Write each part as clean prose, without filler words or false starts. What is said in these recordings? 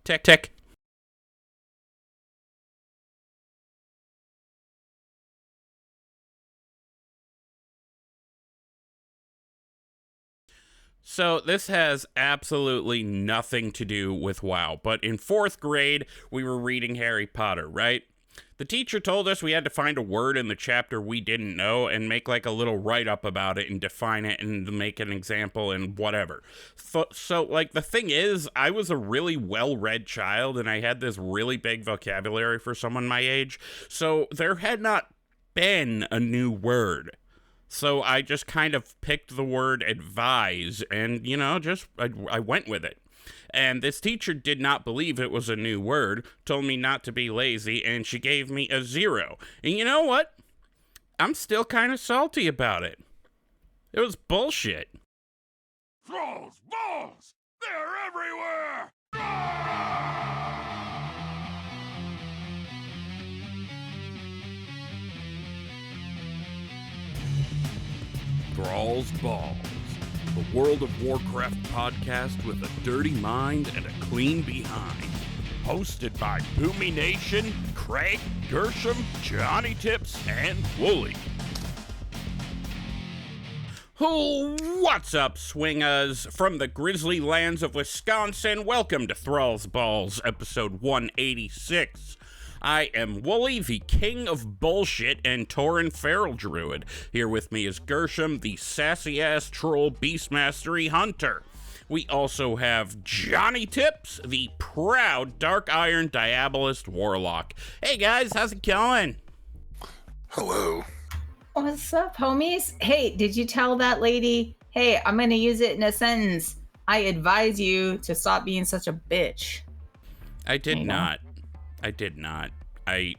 Tick, tick. So this has absolutely nothing to do with WoW, but in 4th grade, we were reading Harry Potter, right? The teacher told us we had to find a word in the chapter we didn't know and make like a little write-up about it and define it and make an example and whatever. So like the thing is, I was a really well-read child and I had this really big vocabulary for someone my age, so there had not been a new word. So I just kind of picked the word advise and, you know, I went with it. And this teacher did not believe it was a new word, told me not to be lazy, and she gave me a 0. And you know what? I'm still kind of salty about it. It was bullshit. Thralls, balls! They're everywhere! Thrall's Balls, the World of Warcraft podcast with a dirty mind and a clean behind. Hosted by Boomy Nation, CRAIIIIG, Gershom, Johnnie Tips, and Wooly. What's up, Swingaz? From the grizzly lands of Wisconsin, welcome to Thrall's Balls, episode 186. I am Wooly, the king of bullshit and Tauren feral druid. Here with me is Gershom, the sassy-ass troll beastmastery hunter. We also have Johnnie Tips, the proud dark iron diabolist warlock. Hey guys, how's it going? Hello. What's up, homies? Hey, did you tell that lady, hey, I'm gonna use it in a sentence. I advise you to stop being such a bitch. I did not. I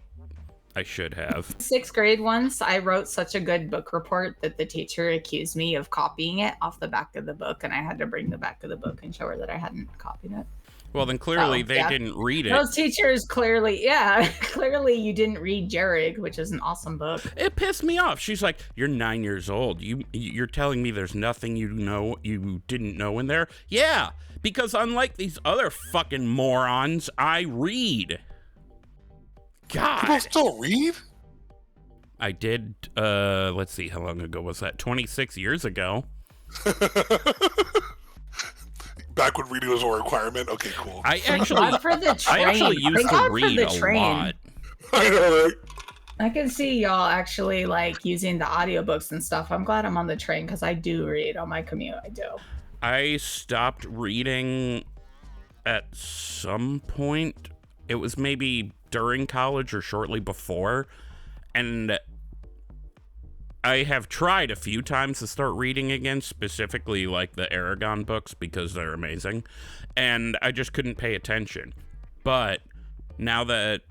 should have. 6th grade once, I wrote such a good book report that the teacher accused me of copying it off the back of the book, and I had to bring the back of the book and show her that I hadn't copied it. Well, then clearly they didn't read it. Those teachers clearly you didn't read CRAIIIIG, which is an awesome book. It pissed me off. She's like, "You're 9 years old. You're telling me there's nothing you didn't know in there?" Yeah, because unlike these other fucking morons, I read. God. People still read? I did, let's see, how long ago was that? 26 years ago. Back when reading was a requirement? Okay, cool. I actually used to read a lot. I know, right? I can see y'all actually like using the audiobooks and stuff. I'm glad I'm on the train because I do read on my commute. I do. I stopped reading at some point. It was maybe during college or shortly before, and I have tried a few times to start reading again, specifically like the Aragon books because they're amazing, and I just couldn't pay attention. But now that,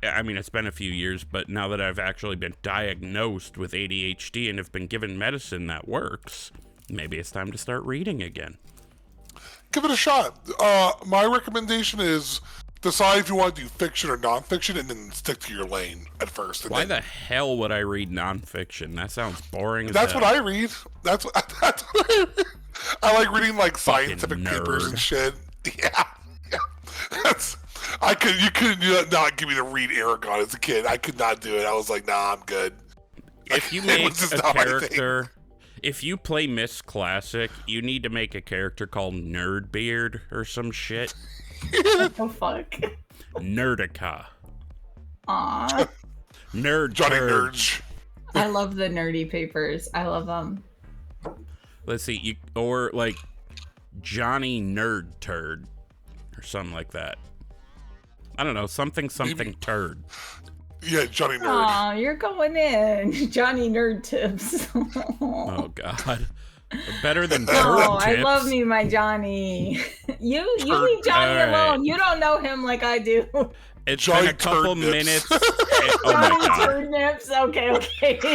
I mean, it's been a few years, but now that I've actually been diagnosed with ADHD and have been given medicine that works, maybe it's time to start reading again. Give it a shot. My recommendation is decide if you want to do fiction or nonfiction, and then stick to your lane at first. Why the hell would I read nonfiction? That sounds boring. That's what I read. That's what I read. I like reading like scientific papers and shit. Yeah. You couldn't not give me to read Aragon as a kid. I could not do it. I was like, nah, I'm good. If you make a character, if you play Miss Classic, you need to make a character called Nerdbeard or some shit. What the fuck? Nerdica. Aww. Nerd Johnny turd. Nerds. I love the nerdy papers. I love them. Let's see, or like Johnny Nerd Turd or something like that. I don't know, something turd. Yeah, Johnny Nerd. Aw, you're going in. Johnny Nerd Tips. Oh God. Better than Turdnips. Oh, I love me my Johnny. You leave Johnny alone. You don't know him like I do. It's Johnny been a couple Turdnips. minutes. Oh my Johnny God. Turdnips. Okay.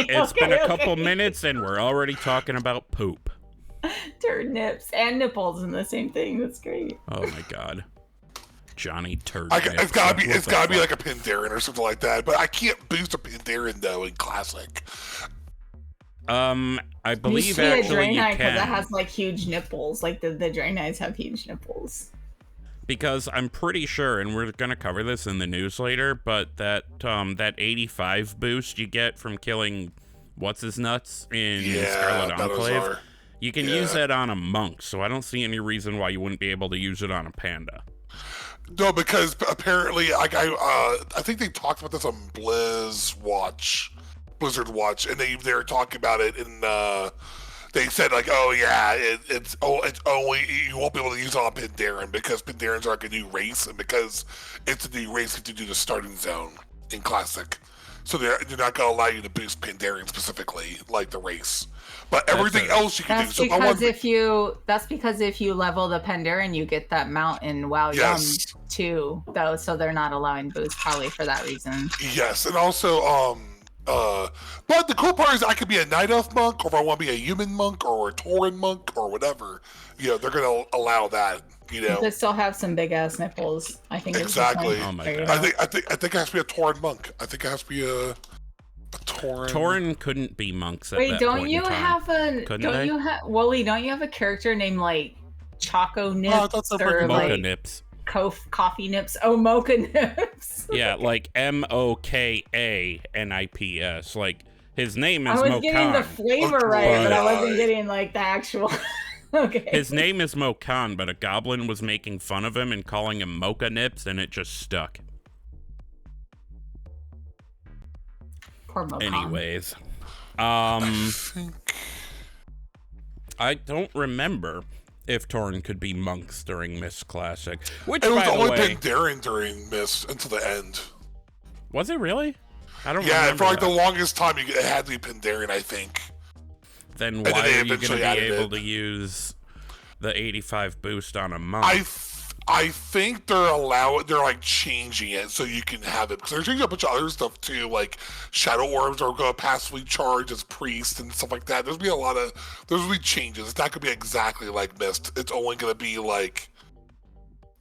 It's been a couple minutes and we're already talking about poop. Turdnips and nipples and the same thing. That's great. Oh my God. Johnny Turdnips. It's gotta be like a Pandaren or something like that. But I can't boost a Pandaren though in Classic. I believe you see actually a Draenei you can. because it has like huge nipples. Like the Draenei's have huge nipples. Because I'm pretty sure, and we're gonna cover this in the news later, but that 85 boost you get from killing what's his nuts in Scarlet Enclave, you can use that on a monk. So I don't see any reason why you wouldn't be able to use it on a panda. No, because apparently, I think they talked about this on Blizzard Watch, and they were talking about it in. They said like, oh yeah, it's only, you won't be able to use it on Pandaren because Pandarens are like a new race, and because it's a new race, you have to do the starting zone in Classic. So they're not going to allow you to boost Pandaren specifically, like the race. But everything else you can do. That's because if you level the Pandaren, you get that mount in WoW Yum too, though. So they're not allowing boost probably for that reason. Yes, and also but the cool part is I could be a Night Elf monk, or if I want to be a human monk, or a Tauren monk, or whatever. You know, they're going to allow that. You know, they still have some big ass nipples. I think exactly. Oh my god. I think it has to be a Tauren monk. I think it has to be a Tauren. Tauren couldn't be monks at Wait, that don't point you in time. have a? Couldn't don't they? you have Wooly? Don't you have a character named like Choco Nips Mocha or like Nips. Coffee Nips? Oh, Mocha Nips. Yeah, like MoKaNips. Like his name is I was Mokan. getting the flavor right, but I wasn't getting like the actual. Okay. His name is Mokan, but a goblin was making fun of him and calling him Mocha Nips, and it just stuck. Poor Mokan. Anyways, I don't remember if Tauren could be monks during Mist Classic. Which, it was by the only way, Pandaren during Mist until the end. Was it really? I don't Yeah, remember for like that. the longest time, it had to be Pandaren, I think. Then then why they are you going to eventually be added able it. to use the 85 boost on a monk? I think they're like changing it so you can have it, because they're changing a bunch of other stuff too, like Shadow Orbs are going to passively charge as priests and stuff like that. There's going to be changes. It's not going to be exactly like Mist. It's only going to be like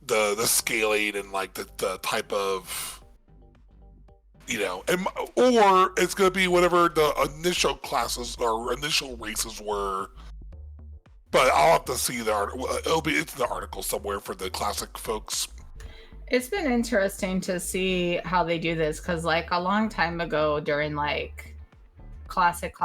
the scaling and like the type of, you know, or it's going to be whatever the initial classes or initial races were. But I'll have to see the article. It's in the article somewhere for the Classic folks. It's been interesting to see how they do this, because like a long time ago during like Classic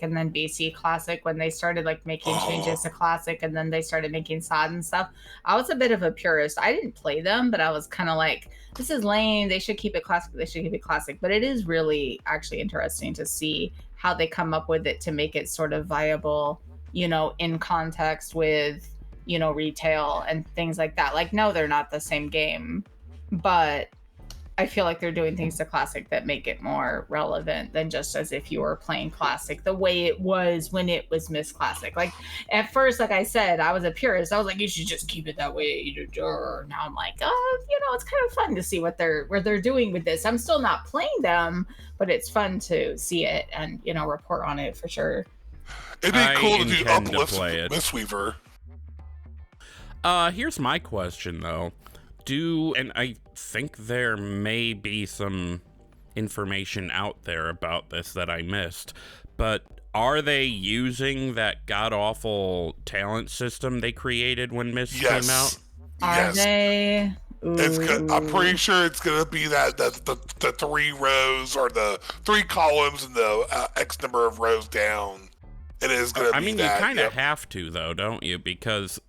and then BC Classic, when they started like making changes to Classic and then they started making SoD and stuff, I was a bit of a purist. I didn't play them, but I was kind of like, this is lame. They should keep it Classic. But it is really actually interesting to see how they come up with it to make it sort of viable, you know, in context with, you know, retail and things like that. Like, no, they're not the same game, but I feel like they're doing things to Classic that make it more relevant than just as if you were playing Classic the way it was when it was Mist Classic. Like, at first, like I said, I was a purist. I was like, you should just keep it that way. Now I'm like, oh, you know, it's kind of fun to see what they're doing with this. I'm still not playing them, but it's fun to see it and, you know, report on it for sure. It'd be cool to do intend to uplifts play with it. Mistweaver. Here's my question though. And I think there may be some information out there about this that I missed, but are they using that god-awful talent system they created when Mist came out? Are they? I'm pretty sure it's gonna be the 3 rows or the 3 columns and the X number of rows down. It is gonna be that. I mean, you kind of have to though, don't you? Because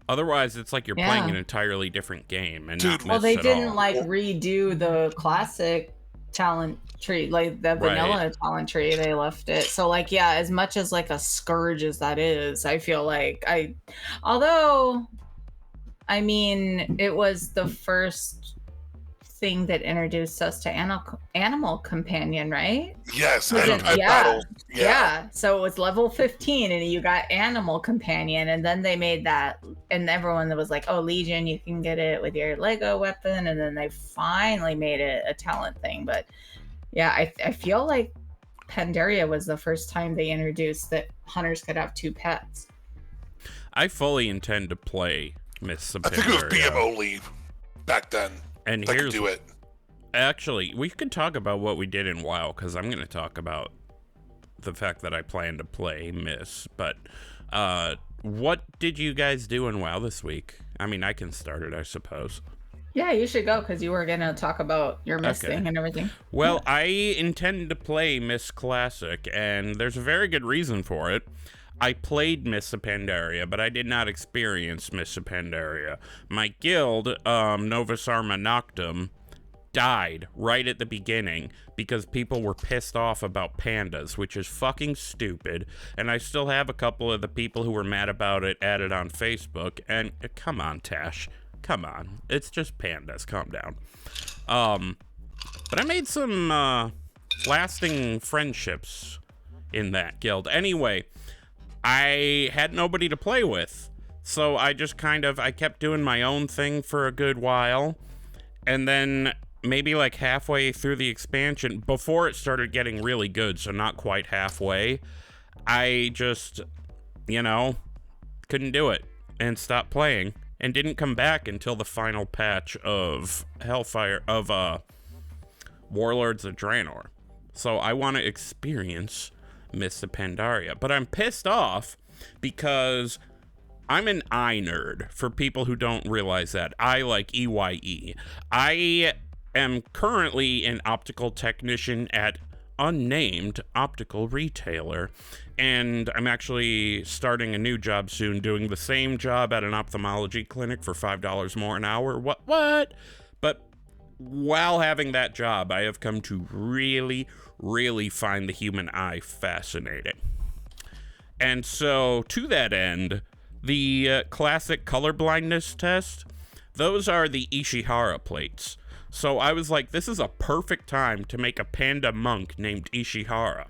otherwise, it's like you're playing an entirely different game. And Dude, not they Mist at didn't all. like redo the Classic talent tree, like the vanilla talent tree. They left it. So like, yeah, as much as like a scourge as that is, I feel like although I mean, it was the first thing that introduced us to animal companion, right? Yes, yeah. So it was level 15 and you got animal companion, and then they made that, and everyone was like, oh, Legion, you can get it with your Lego weapon, and then they finally made it a talent thing. But yeah, I feel like Pandaria was the first time they introduced that hunters could have 2 pets. I fully intend to play Miss I think it was BMO leave back then. And I here's could do it. Actually, we could talk about what we did in WoW, because I'm going to talk about the fact that I plan to play Miss. But what did you guys do in WoW this week? I mean, I can start it, I suppose. Yeah, you should go because you were gonna talk about your Miss thing and everything. Well, I intend to play Miss Classic, and there's a very good reason for it. I played Miss Pandaria, but I did not experience Miss Pandaria. My guild, Novus Arma Noctum, died right at the beginning because people were pissed off about pandas, which is fucking stupid. And I still have a couple of the people who were mad about it added on Facebook. And come on, Tash. Come on. It's just pandas. Calm down. But I made some lasting friendships in that guild. Anyway, I had nobody to play with. So I just I kept doing my own thing for a good while. And then maybe like halfway through the expansion, before it started getting really good, so not quite halfway, I just, couldn't do it and stopped playing and didn't come back until the final patch of Warlords of Draenor. So I want to experience Miss Pandaria, but I'm pissed off because I'm an eye nerd, for people who don't realize that. I like EYE. I am currently an optical technician at unnamed optical retailer, and I'm actually starting a new job soon, doing the same job at an ophthalmology clinic for $5 more an hour. What? But while having that job, I have come to really, really find the human eye fascinating. And so, to that end, the classic colorblindness test, those are the Ishihara plates. So I was like, this is a perfect time to make a panda monk named Ishihara.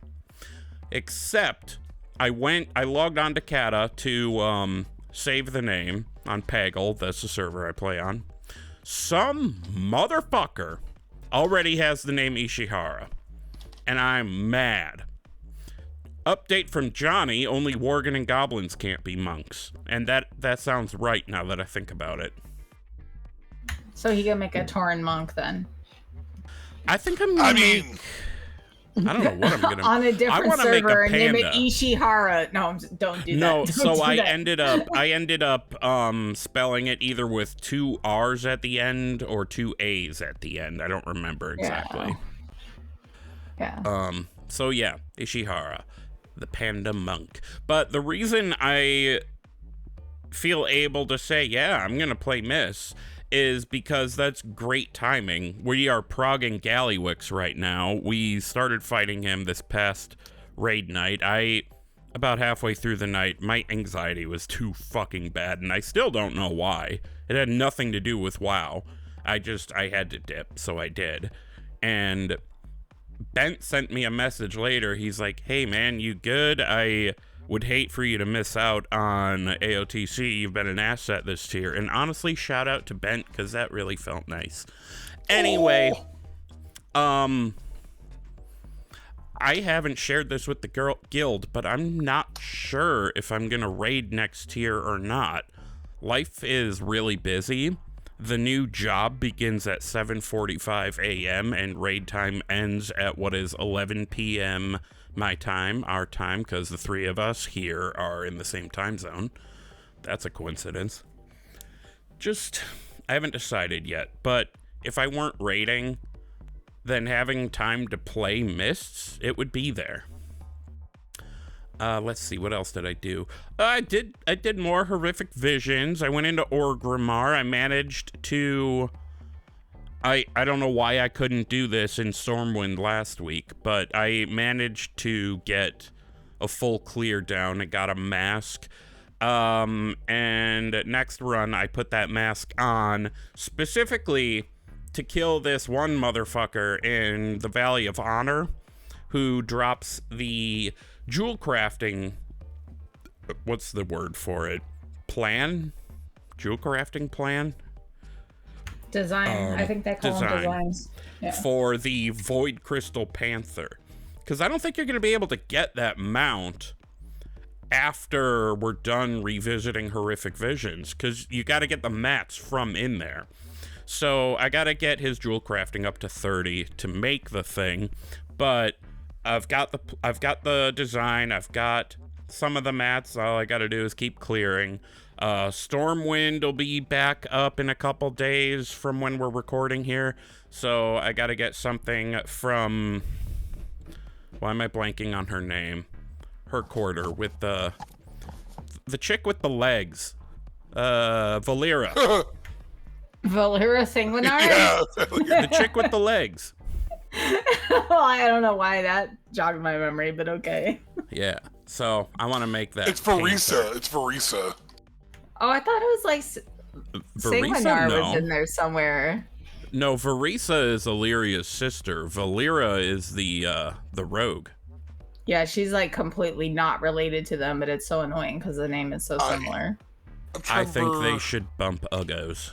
Except, I logged on to Kata to save the name on Paggle, that's the server I play on. Some motherfucker already has the name Ishihara, and I'm mad. Update from Johnnie, only Worgen and Goblins can't be monks. And that sounds right now that I think about it. So he can make a Tauren monk then. I think I'm gonna make... I don't know what I'm gonna... On a different server and name it Ishihara. No, don't do that. No, so I ended up spelling it either with 2 R's at the end or 2 A's at the end. I don't remember exactly. Yeah. So yeah, Ishihara, the panda monk. But the reason I feel able to say, yeah, I'm gonna play Miss, is because that's great timing. We are progging Gallywix right now. We started fighting him this past raid night. About halfway through the night, my anxiety was too fucking bad, and I still don't know why. It had nothing to do with WoW. I had to dip, so I did. And Bent sent me a message later. He's like, hey man, you good? I would hate for you to miss out on AOTC. You've been an asset this tier. And honestly, shout out to Bent, because that really felt nice. Anyway, I haven't shared this with the guild, but I'm not sure if I'm gonna raid next tier or not. Life is really busy. The new job begins at 7:45 a.m. and raid time ends at what is 11 p.m. my time, our time, because the 3 of us here are in the same time zone. That's a coincidence. I haven't decided yet, but if I weren't raiding, then having time to play Mists, it would be there. Let's see, what else did I do? I did more horrific visions. I went into Orgrimmar. I managed to... I don't know why I couldn't do this in Stormwind last week, but I managed to get a full clear down. I got a mask. And next run, I put that mask on specifically to kill this one motherfucker in the Valley of Honor who drops the jewel crafting, what's the word for it? Plan? Jewel crafting plan? Design. I think they call them designs. Yeah. For the Void Crystal Panther. Because I don't think you're going to be able to get that mount after we're done revisiting Horrific Visions. Because you got to get the mats from in there. So I got to get his jewel crafting up to 30 to make the thing. But I've got the design. I've got some of the mats. All I got to do is keep clearing. Stormwind will be back up in a couple days from when we're recording here. So I gotta get something from... Why am I blanking on her name? Her quarter with the chick with the legs. Valera. Valera Sanguinari? Yeah. The chick with the legs. Well, I don't know why that jogged my memory, but okay. Yeah. So I want to make that. It's Varisa. It's Varisa. Oh, I thought it was like Sanguinar no. was in there somewhere. No, Varisa is Illyria's sister. Valera is the rogue. Yeah, she's like completely not related to them, but it's so annoying because the name is so similar. I think they should bump Uggos.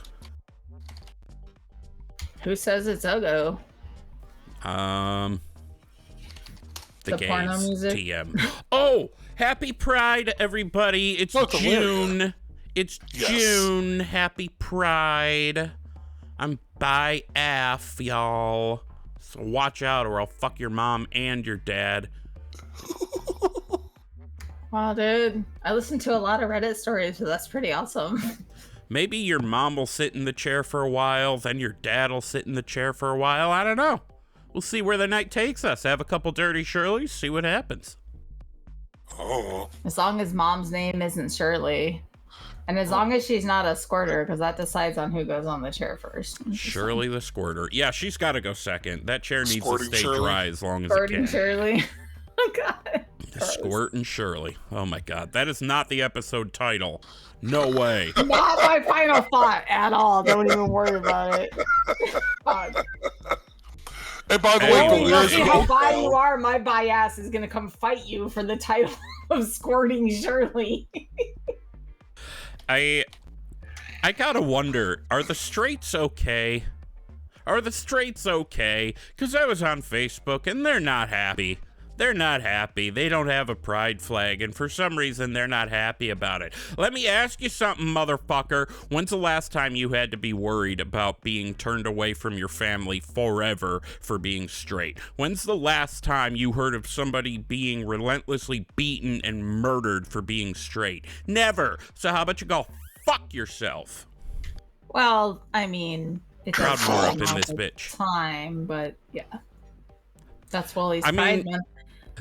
Who says it's Uggo? The gays, porno music? TM. Oh, happy Pride, everybody. It's June. It's June. Happy Pride. I'm bi AF, y'all. So watch out or I'll fuck your mom and your dad. Wow, dude. I listened to a lot of Reddit stories, so that's pretty awesome. Maybe your mom will sit in the chair for a while, then your dad will sit in the chair for a while. I don't know. We'll see where the night takes us. Have a couple dirty Shirleys, see what happens. Oh. As long as mom's name isn't Shirley. And as long as she's not a squirter, because that decides on who goes on the chair first. Shirley the squirter. Yeah, she's got to go second. That chair needs Squirting to stay Shirley. dry as long as it Squirting can. Shirley. Oh, God. Squirt and Shirley. Oh, my God. That is not the episode title. No way. Not my final thought at all. Don't even worry about it. Fuck. And by the Hey, way, well, We'll Valera's see how bi vocal- you are. My bias is going to come fight you for the title of Squirting Shirley. I gotta wonder, are the straights okay? Are the straights okay? Because I was on Facebook and they're not happy. They're not happy. They don't have a pride flag, and for some reason, they're not happy about it. Let me ask you something, motherfucker. When's the last time you had to be worried about being turned away from your family forever for being straight? When's the last time you heard of somebody being relentlessly beaten and murdered for being straight? Never. So how about you go fuck yourself? Well, I mean, it Proud does more up happen in all this the bitch. time, but yeah. That's Wally's I Pride mean, Month.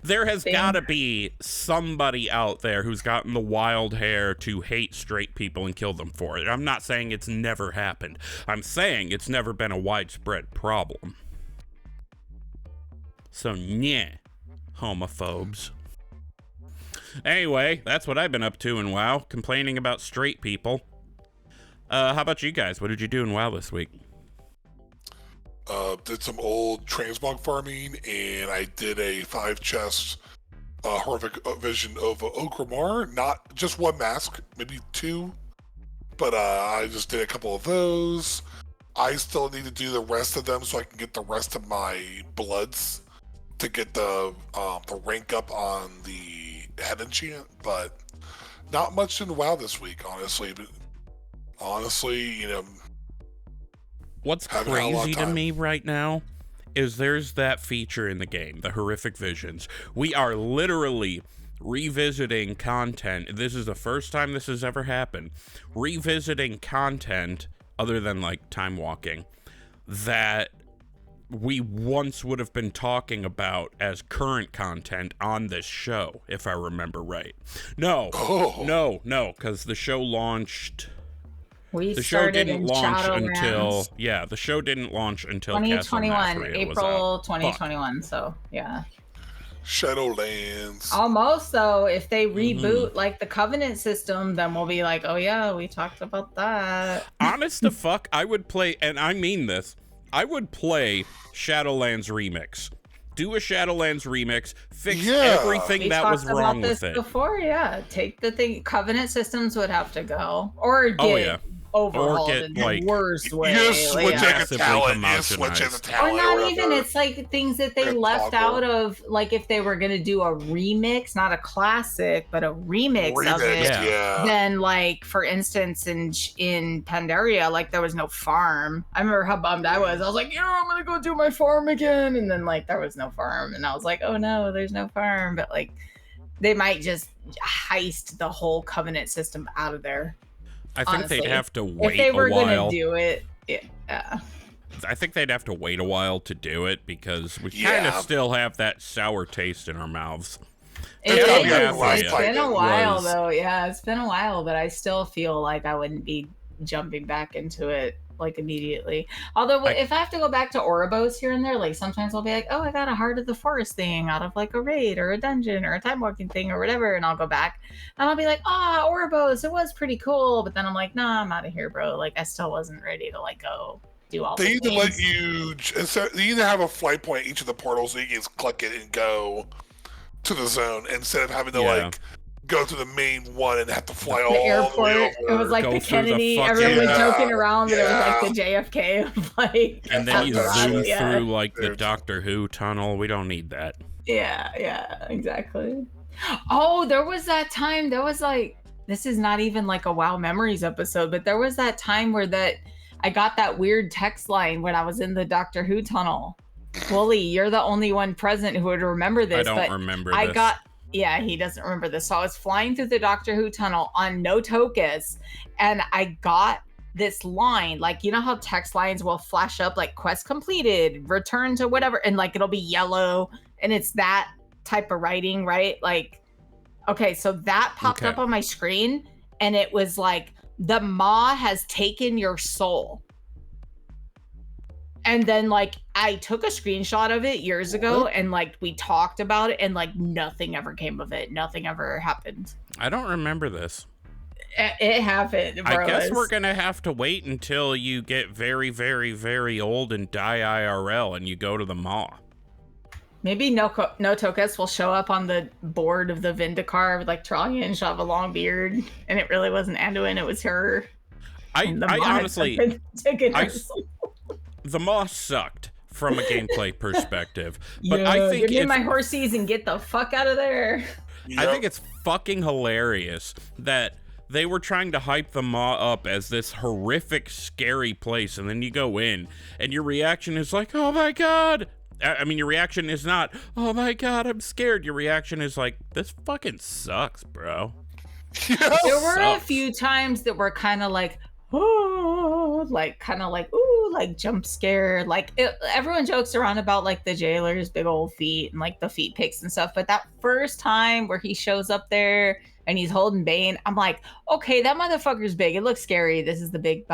There has Thing. got to be somebody out there who's gotten the wild hair to hate straight people and kill them for it. I'm not saying it's never happened. I'm saying it's never been a widespread problem. So, yeah, homophobes. Anyway, that's what I've been up to in WoW, complaining about straight people. How about you guys? What did you do in WoW this week? Did some old transmog farming, and I did a 5-chest horrific vision of Ogrimmar. Not just one mask, maybe 2, but I just did a couple of those. I still need to do the rest of them so I can get the rest of my bloods to get the rank up on the head enchant, but not much in WoW this week, honestly. But honestly, you know, What's Haven't had a lot of crazy to time. me right now is there's that feature in the game, the horrific visions. We are literally revisiting content. This is the first time this has ever happened. Revisiting content, other than like time walking, that we once would have been talking about as current content on this show, if I remember right. No, because the show launched... We The show started didn't in launch Shadowlands until the show didn't launch until 2021, Castle Mastery was April out. 2021. So yeah, Shadowlands. almost though. If they Mm-hmm. reboot like the Covenant system, then we'll be like, oh yeah, we talked about that. Honest to fuck, I would play, and I mean this, I would play Shadowlands Remix. Do a Shadowlands Remix, fix everything We that was talked wrong about with this it. before. Yeah, take the thing. Covenant systems would have to go or get overhauled get, in the like, worst way. You just like, switch yeah. like a Massively talent. You switch in homogenized. the talent. Or not even, it's like things that they Good left toggle. out of, like if they were going to do a remix, not a classic, but a remix of it. Yeah. Then, like, for instance, in Pandaria, like, there was no farm. I remember how bummed I was. I was like, yeah, I'm going to go do my farm again. And then, like, there was no farm. And I was like, oh, no, there's no farm. But, like, they might just heist the whole Covenant system out of there. I think honestly. they'd have to wait if they were a while. gonna do it, yeah. I think they'd have to wait a while to do it because we kind of still have that sour taste in our mouths. It's been a while was- though. Yeah, it's been a while, but I still feel like I wouldn't be jumping back into it like immediately. Although if I have to go back to Ouroboros here and there, like sometimes I'll be like, oh, I got a Heart of the Forest thing out of like a raid or a dungeon or a time walking thing or whatever, and I'll go back and I'll be like, Ouroboros, it was pretty cool, but then I'm like, nah, I'm out of here, bro. Like I still wasn't ready to like go do all. They the either let you. They either have a flight point at each of the portals, so you can just click it and go to the zone instead of having to like go to the main one and have to fly all the airport. The way over. It was like Go the through the Kennedy. fucking- Everyone was Yeah. joking around, but it was Yeah. like the JFK of like. And then you zoom Yeah. through like the Doctor Who tunnel. We don't need that. Yeah, exactly. Oh, there was that time. There was like, this is not even like a WoW Memories episode, but there was that time where I got that weird text line when I was in the Doctor Who tunnel. Wooly, you're the only one present who would remember this. I don't remember this. Yeah, he doesn't remember this. So I was flying through the Doctor Who tunnel on no Tokus, and I got this line, like, you know how text lines will flash up like quest completed, return to whatever, and like it'll be yellow, and it's that type of writing, right? Like, okay, so that popped up on my screen, and it was like, the Maw has taken your soul. And then like I took a screenshot of it years ago, and like we talked about it, and like nothing ever came of it. Nothing ever happened. I don't remember this. It happened, bro. I guess we're gonna have to wait until you get very, very, very old and die IRL, and you go to the Maw. Maybe no Tokus will show up on the board of the Vindicar with like Thrall and she'll have a long beard, and it really wasn't Anduin, it was her. I honestly, the Maw sucked from a gameplay perspective, but I think give me my horsies and get the fuck out of there. I think it's fucking hilarious that they were trying to hype the Maw up as this horrific, scary place, and then you go in, and your reaction is like, oh my god! I mean, your reaction is not, oh my god, I'm scared. Your reaction is like, this fucking sucks, bro. There were a few times that were kind of like, oh, like kind of like, ooh, like jump scare. Like everyone jokes around about like the jailer's big old feet and like the feet pics and stuff. But that first time where he shows up there and he's holding Bane, I'm like, okay, that motherfucker's big. It looks scary. This is the big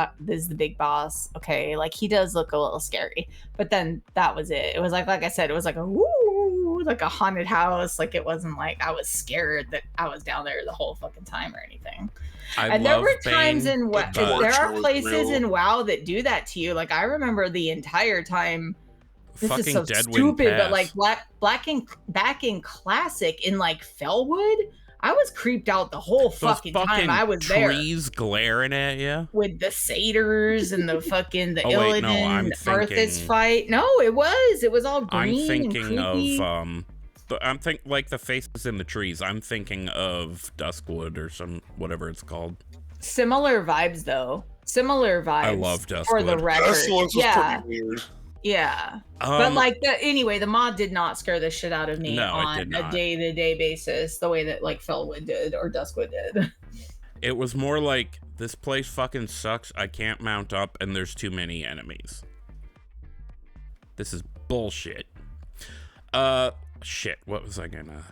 boss. Okay, like he does look a little scary. But then that was it. It was like I said, it was like a woo, like a haunted house. Like it wasn't like I was scared that I was down there the whole fucking time or anything. And there were times in WoW, there are places in WoW that do that to you. Like I remember the entire time. This is so stupid, but like back in Classic in like Fellwood, I was creeped out the whole fucking time I was there. Trees glaring at you with the satyrs and the fucking Illidan Arthas fight. No, it was all green. I'm thinking and creepy. of like the faces in the trees. I'm thinking of Duskwood or whatever it's called. Similar vibes though. Similar vibes. I love Duskwood. For the record, Duskwood's was pretty weird. Yeah. But like the mod did not scare the shit out of me on a day-to-day basis the way that like Fellwood did or Duskwood did. It was more like, this place fucking sucks, I can't mount up, and there's too many enemies. This is bullshit. Shit, what was I gonna...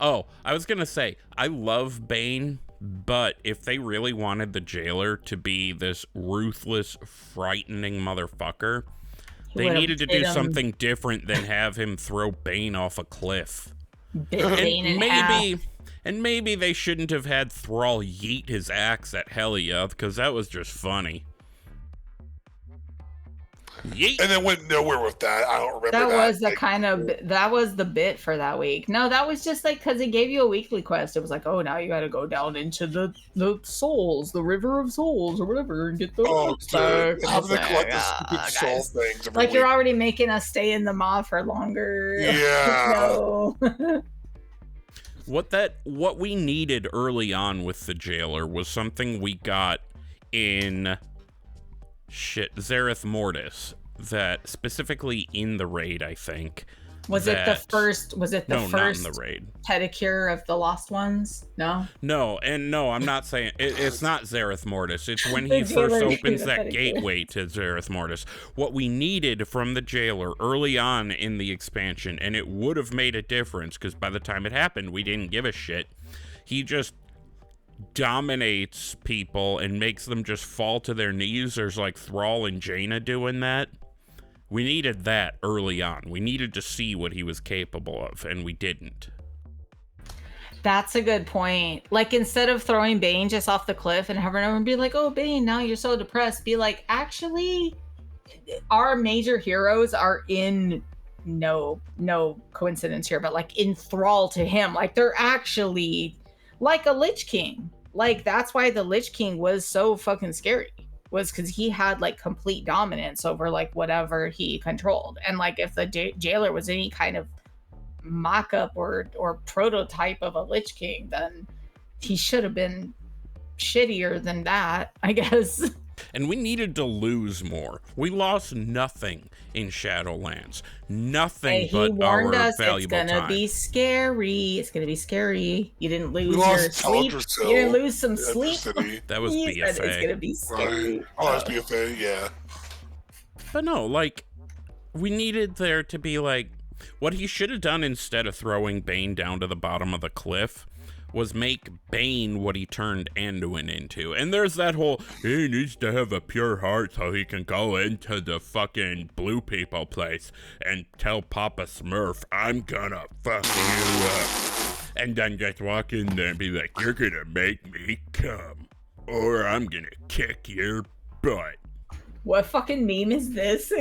Oh, I was gonna say, I love Bane, but if they really wanted the jailer to be this ruthless, frightening motherfucker, they needed to do something different than have him throw Bane off a cliff. And maybe they shouldn't have had Thrall yeet his axe at Helia, because that was just funny. Yeet. And then went nowhere with that. I don't remember that. That was the bit for that week. No, that was just like because it gave you a weekly quest. It was like, oh, now you got to go down into the souls, the river of souls, or whatever, and get the back. How do they collect the stupid soul things? Like week? You're already making us stay in the Maw for longer. Yeah. No. What we needed early on with the jailer was something we got in Zereth Mortis, that specifically in the raid, I think, Was it the first? Was it the no, first not in the raid. pedicure of the Lost Ones? No. No, and no, I'm not saying it's not Zareth Mortis. It's when The he first jailer opens gave a that pedicure. gateway to Zareth Mortis. What we needed from the jailer early on in the expansion, and it would have made a difference because by the time it happened, we didn't give a shit. He just dominates people and makes them just fall to their knees. There's like Thrall and Jaina doing that. We needed that early on. We needed to see what he was capable of, and we didn't. That's a good point. Like, instead of throwing Bane just off the cliff and having everyone be like, oh, Bane, now you're so depressed, be like, actually, our major heroes are in no coincidence here, but like in thrall to him. Like, they're actually like a Lich King. Like, that's why the Lich King was so fucking scary, was because he had like complete dominance over like whatever he controlled. And like, if the jailer was any kind of mock-up or prototype of a Lich King, then he should have been shittier than that, I guess. And we needed to lose more. We lost nothing in Shadowlands. Nothing but warned our us valuable it's gonna time. be scary. It's gonna be scary. You didn't lose We your lost sleep. Teldrassil You didn't lose some in sleep. City. That was You said it's BFA. gonna be scary. Right. Oh, that's BFA, yeah. But no, like, we needed there to be like, what he should have done instead of throwing Bane down to the bottom of the cliff was make Bane what he turned Anduin into. And there's that whole, he needs to have a pure heart so he can go into the fucking blue people place and tell Papa Smurf, I'm gonna fuck you up. And then just walk in there and be like, you're gonna make me come, or I'm gonna kick your butt. What fucking meme is this?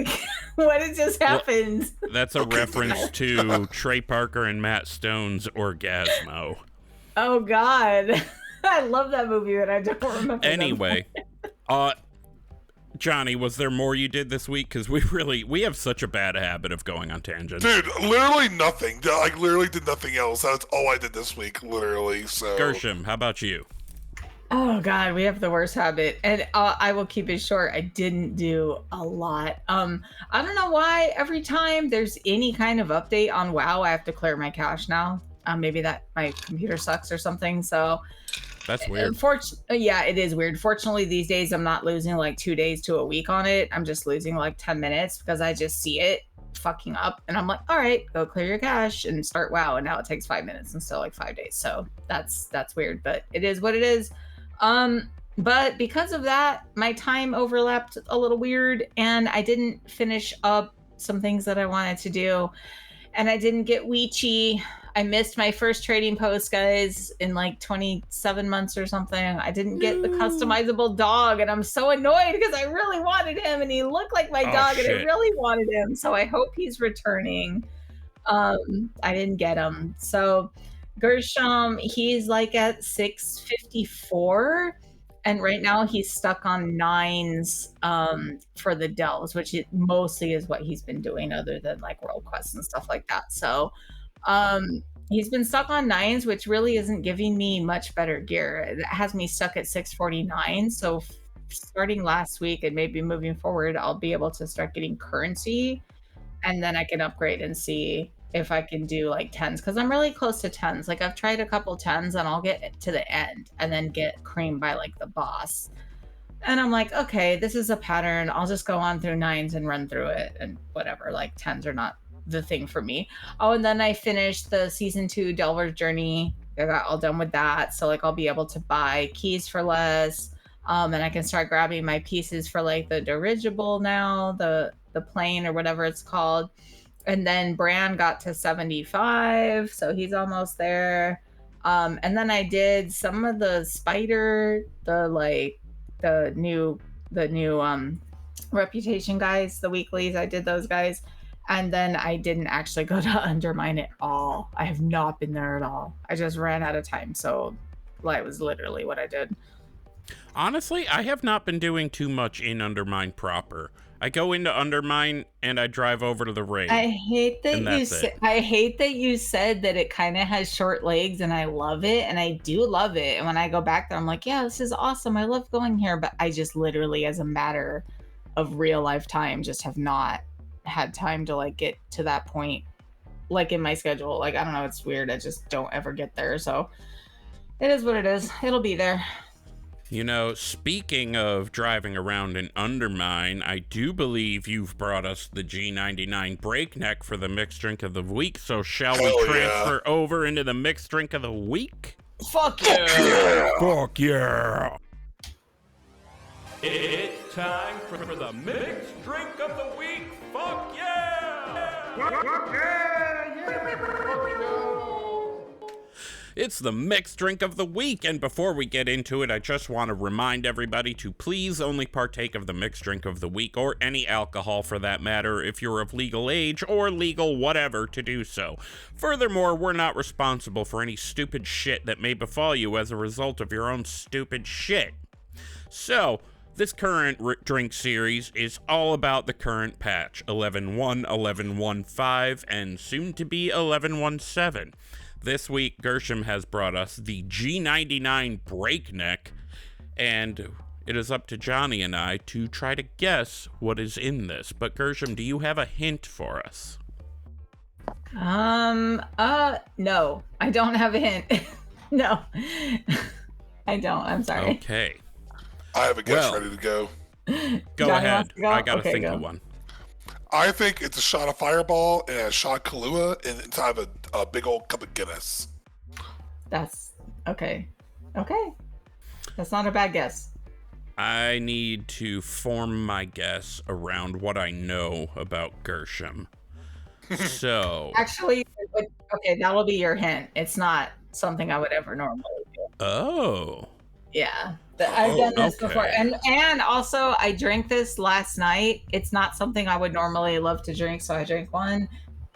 What had just happened? That's a reference to Trey Parker and Matt Stone's Orgasmo. Oh god. I love that movie, but I don't remember. Anyway, Johnny, was there more you did this week? Because we have such a bad habit of going on tangents. Dude, literally nothing. I literally did nothing else. That's all I did this week, literally. So Gershom, how about you? Oh god, we have the worst habit, and I will keep it short. I didn't do a lot. I don't know why every time there's any kind of update on WoW, I have to clear my cache now. Maybe that my computer sucks or something. So That's weird. Yeah, it is weird. Fortunately, these days I'm not losing like 2 days to a week on it. I'm just losing like 10 minutes because I just see it fucking up, and I'm like, all right, go clear your cache and start WoW. And now it takes 5 minutes instead of like 5 days. So that's weird, but it is what it is. But because of that, my time overlapped a little weird, and I didn't finish up some things that I wanted to do, and I didn't get Weechy. I missed my first trading post, guys, in like 27 months or something. I didn't get the customizable dog, and I'm so annoyed because I really wanted him, and he looked like my dog, and I really wanted him. So I hope he's returning. I didn't get him. So Gershom, he's like at 654, and right now he's stuck on 9s for the delves, which mostly is what he's been doing other than like world quests and stuff like that. So he's been stuck on 9s, which really isn't giving me much better gear. It has me stuck at 649. So starting last week and maybe moving forward, I'll be able to start getting currency, and then I can upgrade and see if I can do like 10s, because I'm really close to 10s. Like, I've tried a couple 10s and I'll get to the end and then get creamed by like the boss. And I'm like, okay, this is a pattern. I'll just go on through 9s and run through it and whatever. Like, 10s are not the thing for me. Oh, and then I finished the season 2 Delver's Journey. I got all done with that. So like, I'll be able to buy keys for less. And I can start grabbing my pieces for like the dirigible now, the plane or whatever it's called. And then Bran got to 75, so he's almost there. And then I did some of the spider, the new reputation guys, the weeklies. I did those guys. And then I didn't actually go to Undermine at all. I have not been there at all. I just ran out of time. So that was literally what I did. Honestly, I have not been doing too much in Undermine proper. I go into Undermine and I drive over to the raid. I hate that you said that it kind of has short legs, and I love it, and I do love it. And when I go back there, I'm like, yeah, this is awesome. I love going here, but I just literally, as a matter of real life time, just have not had time to like get to that point like in my schedule. Like, I don't know, it's weird. I just don't ever get there. So it is what it is. It'll be there. You know, speaking of driving around in Undermine, I do believe you've brought us the G99 Breakneck for the mixed drink of the week. So shall we transfer over into the mixed drink of the week? Fuck yeah! Fuck yeah! It's time for the mixed drink of the week. Fuck yeah! It's the mixed drink of the week, and before we get into it, I just want to remind everybody to please only partake of the mixed drink of the week, or any alcohol for that matter, if you're of legal age or legal whatever to do so. Furthermore, we're not responsible for any stupid shit that may befall you as a result of your own stupid shit. So, this current drink series is all about the current patch, 11.1, 11.1.5, and soon to be 11.1.7. This week, Gershom has brought us the G99 Breakneck, and it is up to Johnnie and I to try to guess what is in this. But Gershom, do you have a hint for us? No, I don't have a hint. No, I don't. I'm sorry. Okay. I have a guess ready to go. Go Johnnie ahead. wants to go? I gotta Okay, think go. of one. I think it's a shot of Fireball and a shot of Kahlua and inside of a big old cup of Guinness. That's okay. Okay, that's not a bad guess. I need to form my guess around what I know about Gershom. So, Actually, okay, that'll be your hint. It's not something I would ever normally do. oh, Yeah, I've done this okay. before, and also I drank this last night. It's not something I would normally love to drink, so I drank one,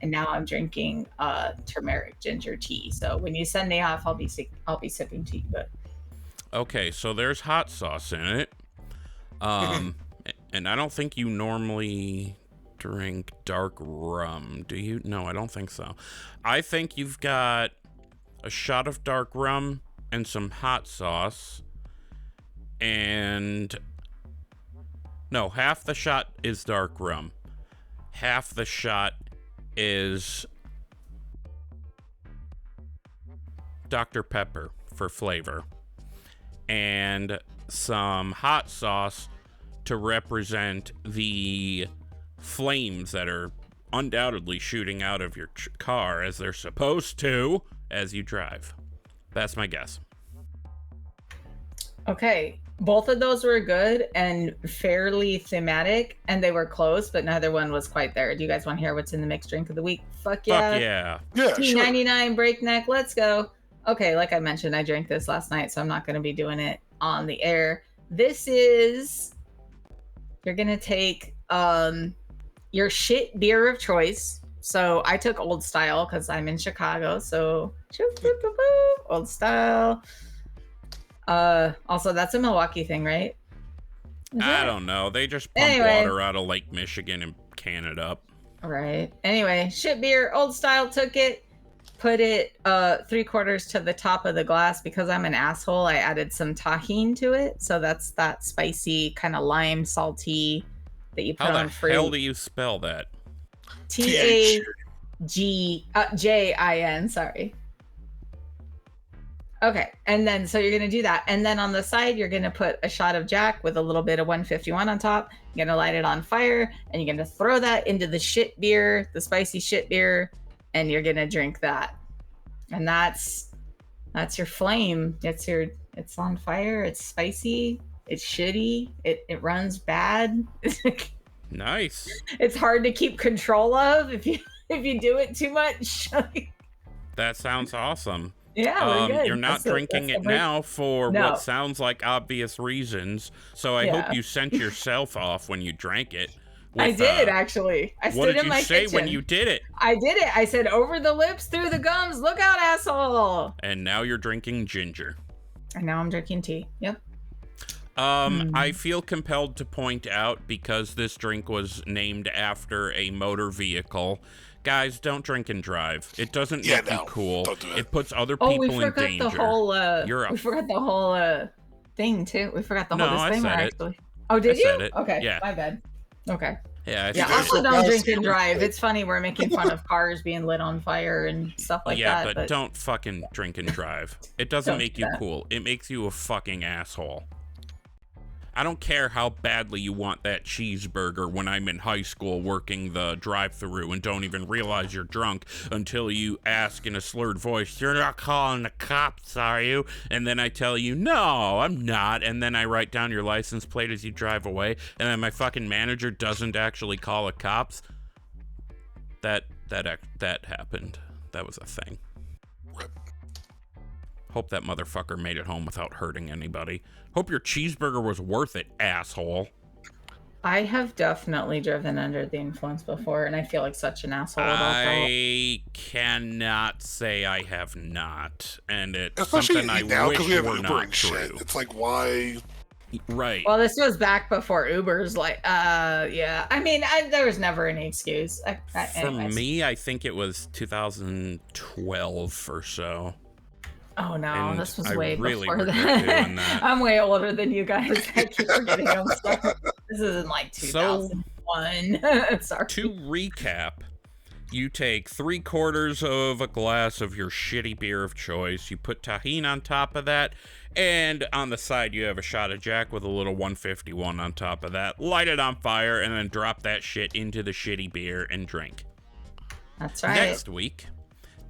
and now I'm drinking turmeric ginger tea. So when you send me off, I'll be sipping tea. But okay, so there's hot sauce in it. And I don't think you normally drink dark rum, do you? No, I don't think so. I think you've got a shot of dark rum and some hot sauce, and no, half the shot is dark rum, half the shot is Dr. Pepper for flavor, and some hot sauce to represent the flames that are undoubtedly shooting out of your car, as they're supposed to, as you drive. That's my guess. okay, both of those were good and fairly thematic, and they were close, but neither one was quite there. Do you guys want to hear what's in the mixed drink of the week? Fuck yeah. Fuck yeah. Yeah, sure. T99 Breakneck, let's go. Okay, like I mentioned, I drank this last night, so I'm not going to be doing it on the air. This is, you're going to take your shit beer of choice. So I took Old Style because I'm in Chicago, so Old Style. Also, that's a Milwaukee thing, right? I don't know. They just pump water out of Lake Michigan and can it up. Right. Anyway, shit beer, Old Style, took it, put it 3/4 to the top of the glass. Because I'm an asshole, I added some tahini to it. So that's that spicy kind of lime salty that you put How on the fruit. hell do you spell that? TAGJIN, sorry. Okay, and then so you're gonna do that, and then on the side you're gonna put a shot of Jack with a little bit of 151 on top. You're gonna light it on fire, and you're gonna throw that into the shit beer, the spicy shit beer, and you're gonna drink that. And that's your flame. It's on fire. It's spicy. It's shitty. It runs bad. Nice. It's hard to keep control of if you do it too much. That sounds awesome. Yeah, we're good. You're not drinking it now for No. what sounds like obvious reasons, so I hope you sent yourself off when you drank it. I did, actually. I stood in my kitchen. What did you say when you did it? I did it. I said, over the lips, through the gums. Look out, asshole. And now you're drinking ginger. And now I'm drinking tea. Yep. I feel compelled to point out, because this drink was named after a motor vehicle, guys, don't drink and drive. It doesn't make you cool. Don't do it. It puts other people in danger. We forgot the whole thing too. We forgot the whole disclaimer, I said actually. Oh, did you? said it. Okay. Yeah. My bad. Okay. Yeah, Yeah, also don't drink and drive. It's funny we're making fun of cars being lit on fire and stuff like that. Yeah, but don't fucking drink and drive. It doesn't make you cool. It makes you a fucking asshole. I don't care how badly you want that cheeseburger when I'm in high school working the drive-thru and don't even realize you're drunk until you ask in a slurred voice, "You're not calling the cops, are you?" And then I tell you, "No, I'm not." And then I write down your license plate as you drive away. And then my fucking manager doesn't actually call the cops. That happened. That was a thing. Hope that motherfucker made it home without hurting anybody. Hope your cheeseburger was worth it, asshole. I have definitely driven under the influence before, and I feel like such an asshole about that. I cannot say I have not, and it's especially something I now, wish we have were Uber not and shit. true. It's like, why? Right. Well, this was back before Uber's like, yeah. I mean, there was never any excuse. For me, I think it was 2012 or so. Oh no, And this was I way really before regret that. doing that. I'm way older than you guys. I keep forgetting. I'm sorry. This is in like 2001. Sorry. To recap, you take 3/4 of a glass of your shitty beer of choice, you put tahini on top of that, and on the side you have a shot of Jack with a little 151 on top of that. Light it on fire and then drop that shit into the shitty beer and drink. That's right. Next week,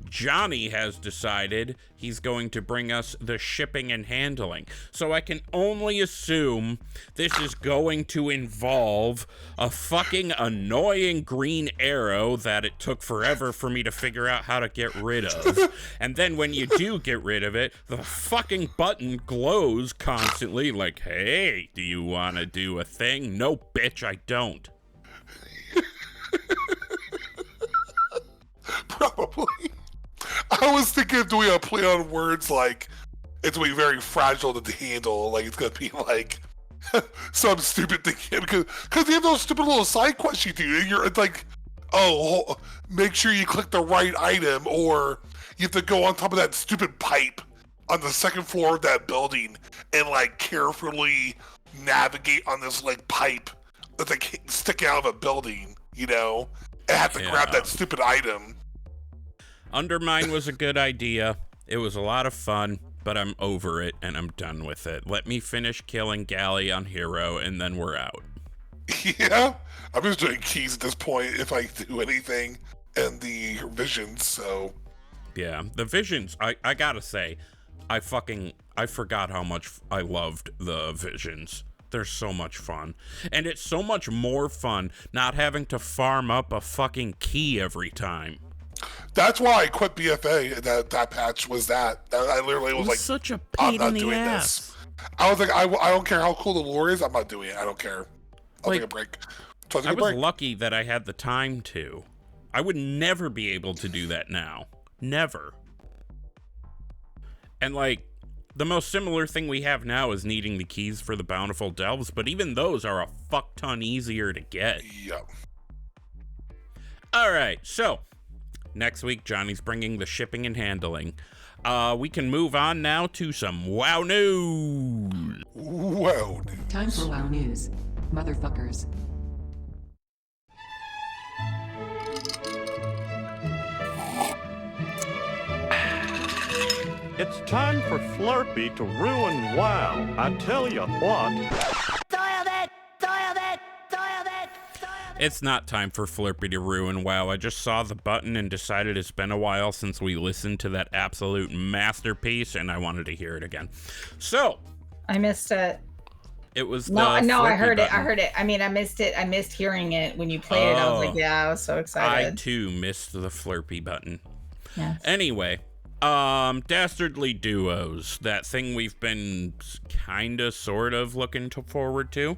Johnnie has decided he's going to bring us the shipping and handling. So I can only assume this is going to involve a fucking annoying green arrow that it took forever for me to figure out how to get rid of. And then when you do get rid of it, the fucking button glows constantly like, "Hey, do you want to do a thing?" No, bitch, I don't. Probably. I was thinking of doing a play on words like it's gonna be very fragile to handle, like it's gonna be like some stupid thing because you have those stupid little side quests you do. It's like, oh, make sure you click the right item, or you have to go on top of that stupid pipe on the second floor of that building and like carefully navigate on this like pipe that's like sticking out of a building, you know, and have to grab that stupid item. Undermine was a good idea. It was a lot of fun, but I'm over it and I'm done with it. Let me finish killing Galley on Hero and then we're out. Yeah, I'm just doing keys at this point if I do anything, and the visions, so. Yeah, the visions, I gotta say, I forgot how much I loved the visions. They're so much fun. And it's so much more fun not having to farm up a fucking key every time. That's why I quit BFA. That patch was that. I literally was like, such a I'm pain not in the doing ass. this. I was like, I don't care how cool the lore is. I'm not doing it. I don't care. I'll take a break. So I was lucky that I had the time to. I would never be able to do that now. Never. And like, the most similar thing we have now is needing the keys for the Bountiful Delves, but even those are a fuck ton easier to get. Yep. Alright, so next week, Johnny's bringing the shipping and handling. We can move on now to some WoW news. WoW news. Time for WoW news, motherfuckers. It's time for Flurpy to ruin WoW. I tell you what. It's not time for Flurpy to ruin WoW. I just saw the button and decided it's been a while since we listened to that absolute masterpiece, and I wanted to hear it again. So I missed it. It was no, I heard button. it. I heard it. I mean, I missed it. I missed hearing it when you played it. I was like, yeah, I was so excited. I too missed the Flurpy button. Yes. Anyway, Dastardly Duos, that thing we've been kinda sort of looking forward to.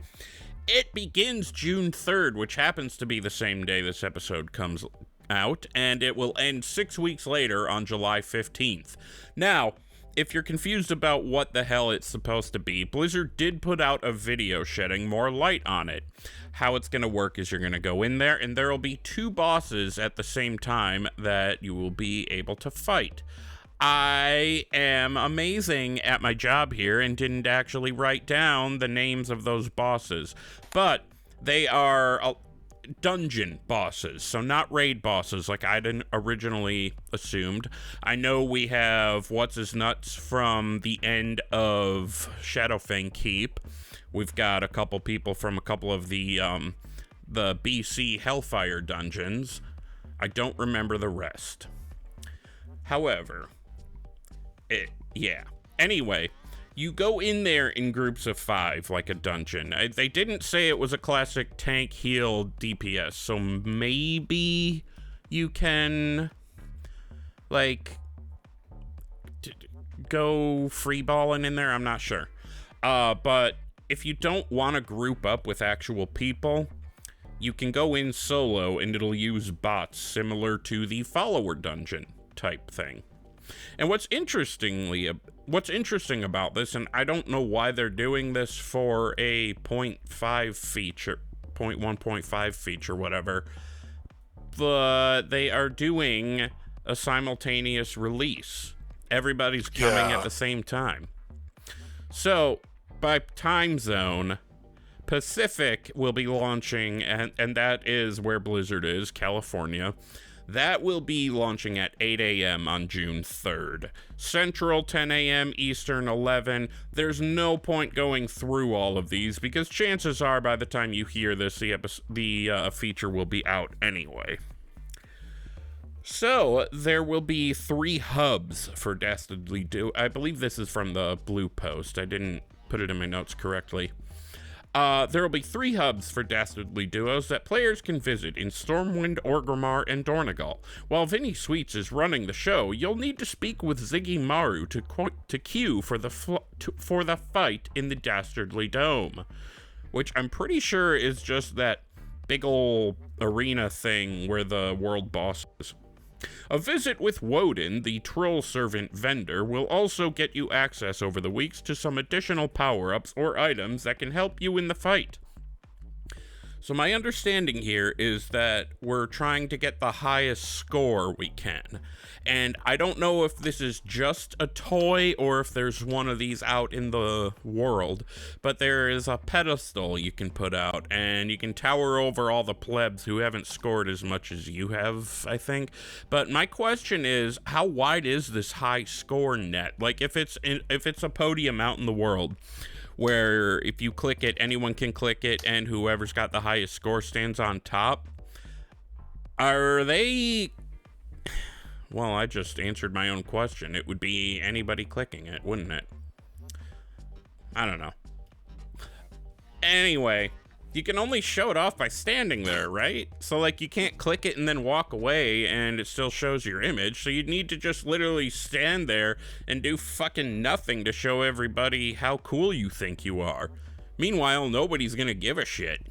It begins June 3rd, which happens to be the same day this episode comes out, and it will end 6 weeks later on July 15th. Now, if you're confused about what the hell it's supposed to be, Blizzard did put out a video shedding more light on it. How it's going to work is you're going to go in there, and there will be 2 bosses at the same time that you will be able to fight. I am amazing at my job here and didn't actually write down the names of those bosses, but they are dungeon bosses, so not raid bosses like I'd originally assumed. I know we have What's His Nuts from the end of Shadowfang Keep. We've got a couple people from a couple of the BC Hellfire dungeons. I don't remember the rest. However, Anyway, you go in there in groups of 5, like a dungeon. They didn't say it was a classic tank heal DPS, so maybe you can, like, go freeballing in there. I'm not sure. But if you don't want to group up with actual people, you can go in solo, and it'll use bots similar to the follower dungeon type thing. And what's interesting about this, and I don't know why they're doing this for a 0.5 feature, 0.1.5 feature, whatever, but they are doing a simultaneous release. Everybody's coming at the same time. So, by time zone, Pacific will be launching, and that is where Blizzard is, California. That will be launching at 8 a.m. on June 3rd. Central, 10 a.m., Eastern, 11. There's no point going through all of these because chances are by the time you hear this, the feature will be out anyway. So, there will be 3 hubs for Dastardly Duos. I believe this is from the Blue Post. I didn't put it in my notes correctly. There will be 3 hubs for Dastardly Duos that players can visit in Stormwind, Orgrimmar, and Dornegal. While Vinny Sweets is running the show, you'll need to speak with Ziggy Maru to queue for the fight in the Dastardly Dome, which I'm pretty sure is just that big ol' arena thing where the world boss is. A visit with Woden, the troll servant vendor, will also get you access over the weeks to some additional power-ups or items that can help you in the fight. So my understanding here is that we're trying to get the highest score we can. And I don't know if this is just a toy or if there's one of these out in the world, but there is a pedestal you can put out, and you can tower over all the plebs who haven't scored as much as you have, I think. But my question is, how wide is this high score net? Like, if it's a podium out in the world, where if you click it, anyone can click it, and whoever's got the highest score stands on top. Are they... Well, I just answered my own question. It would be anybody clicking it, wouldn't it? I don't know. Anyway, you can only show it off by standing there, right? So, like, you can't click it and then walk away and it still shows your image. So you'd need to just literally stand there and do fucking nothing to show everybody how cool you think you are. Meanwhile, nobody's gonna give a shit.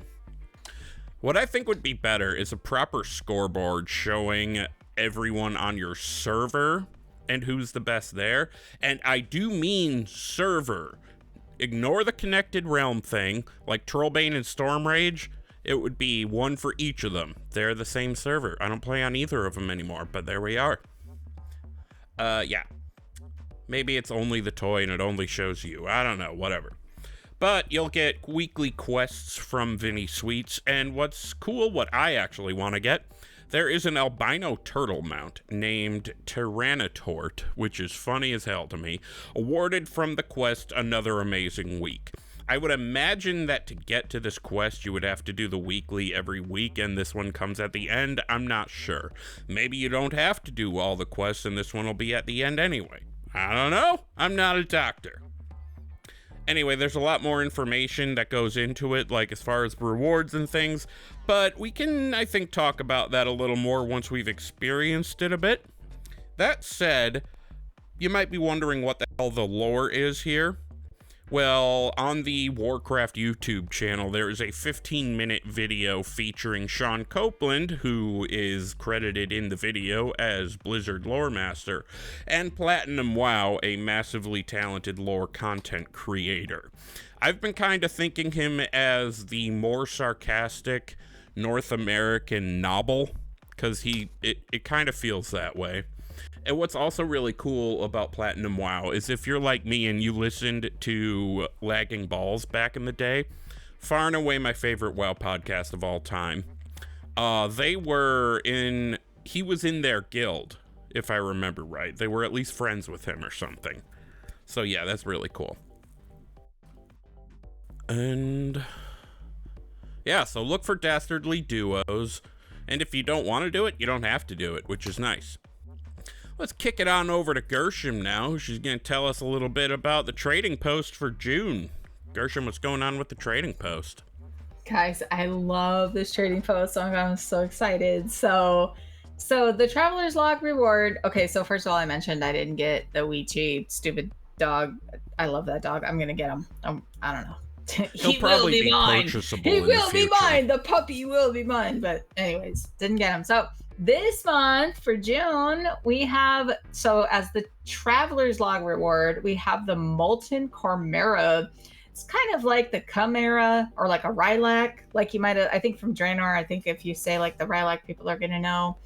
What I think would be better is a proper scoreboard showing everyone on your server and who's the best there. And I do mean server. Ignore the connected realm thing, like Trollbane and Stormrage. It would be one for each of them. They're the same server. I don't play on either of them anymore, but there we are. Yeah. Maybe it's only the toy and it only shows you. I don't know, whatever. But you'll get weekly quests from Vinny Sweets, and what's cool, what I actually want to get, there is an albino turtle mount named Tyrannotort, which is funny as hell to me, awarded from the quest Another Amazing Week. I would imagine that to get to this quest, you would have to do the weekly every week, and this one comes at the end. I'm not sure. Maybe you don't have to do all the quests, and this one will be at the end anyway. I don't know. I'm not a doctor. Anyway, there's a lot more information that goes into it, like as far as rewards and things, but we can, I think, talk about that a little more once we've experienced it a bit. That said, you might be wondering what the hell the lore is here. Well, on the Warcraft YouTube channel, there is a 15-minute video featuring Sean Copeland, who is credited in the video as Blizzard Loremaster, and PlatinumWoW, a massively talented lore content creator. I've been kind of thinking him as the more sarcastic North American Nobble, because it kind of feels that way. And what's also really cool about PlatinumWoW is if you're like me and you listened to Lagging Balls back in the day, far and away my favorite WoW podcast of all time. They were in... He was in their guild, if I remember right. They were at least friends with him or something. So yeah, that's really cool. And... yeah, so look for Dastardly Duos. And if you don't want to do it, you don't have to do it, which is nice. Let's kick it on over to Gershom now. She's going to tell us a little bit about the trading post for June. Gershom, what's going on with the trading post? Guys, I love this trading post. I'm so excited. So the Traveler's Log reward. Okay, so first of all, I mentioned I didn't get the Weechi stupid dog. I love that dog. I'm going to get him. I don't know. He'll probably be mine. Purchasable. He will be mine. The puppy will be mine. But anyways, didn't get him. So this month for June, we have, so as the Traveler's Log reward, we have the Molten Chimera. It's kind of like the Chimera or like a Rylak, like you might have, I think from Draenor. I think if you say like the Rylak, people are going to know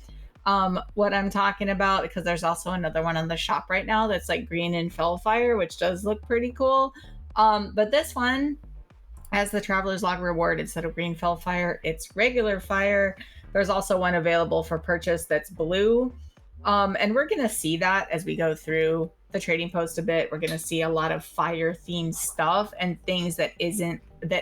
what I'm talking about, because there's also another one on the shop right now that's like green and Fellfire, which does look pretty cool. But this one, as the Traveler's Log reward, instead of green Fellfire, it's regular fire. There's also one available for purchase that's blue. And we're going to see that as we go through the trading post a bit. We're going to see a lot of fire themed stuff and things that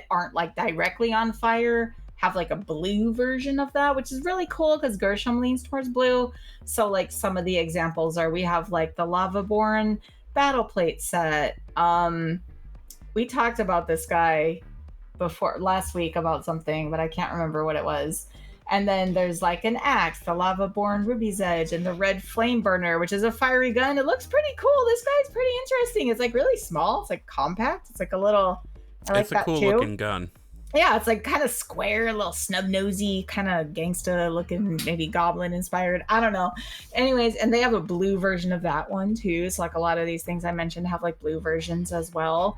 aren't like directly on fire have like a blue version of that, which is really cool because Gershom leans towards blue. So like some of the examples are, we have like the Lavaborn battle plate set. We talked about this guy before last week about something, but I can't remember what it was. And then there's like an axe, the Lavaborn Ruby's Edge, and the red flame burner, which is a fiery gun. It looks pretty cool. This guy's pretty interesting. It's like really small. It's like compact. It's like a little, I like that too. It's a cool looking gun. Yeah, it's like kind of square, a little snub-nosy, kind of gangsta looking, maybe goblin inspired. I don't know. Anyways, and they have a blue version of that one too. So like a lot of these things I mentioned have like blue versions as well.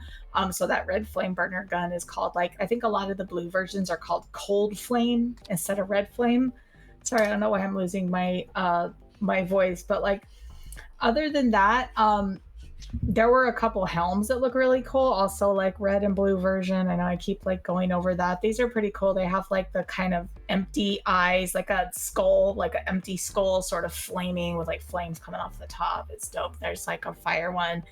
So that red flame burner gun is called, like, I think a lot of the blue versions are called cold flame instead of red flame. Sorry, I don't know why I'm losing my my voice, but like other than that, there were a couple helms that look really cool, also like red and blue version. I know I keep like going over that. These are pretty cool. They have like the kind of empty eyes, like a skull, like an empty skull sort of flaming with like flames coming off the top. It's dope. There's like a fire one,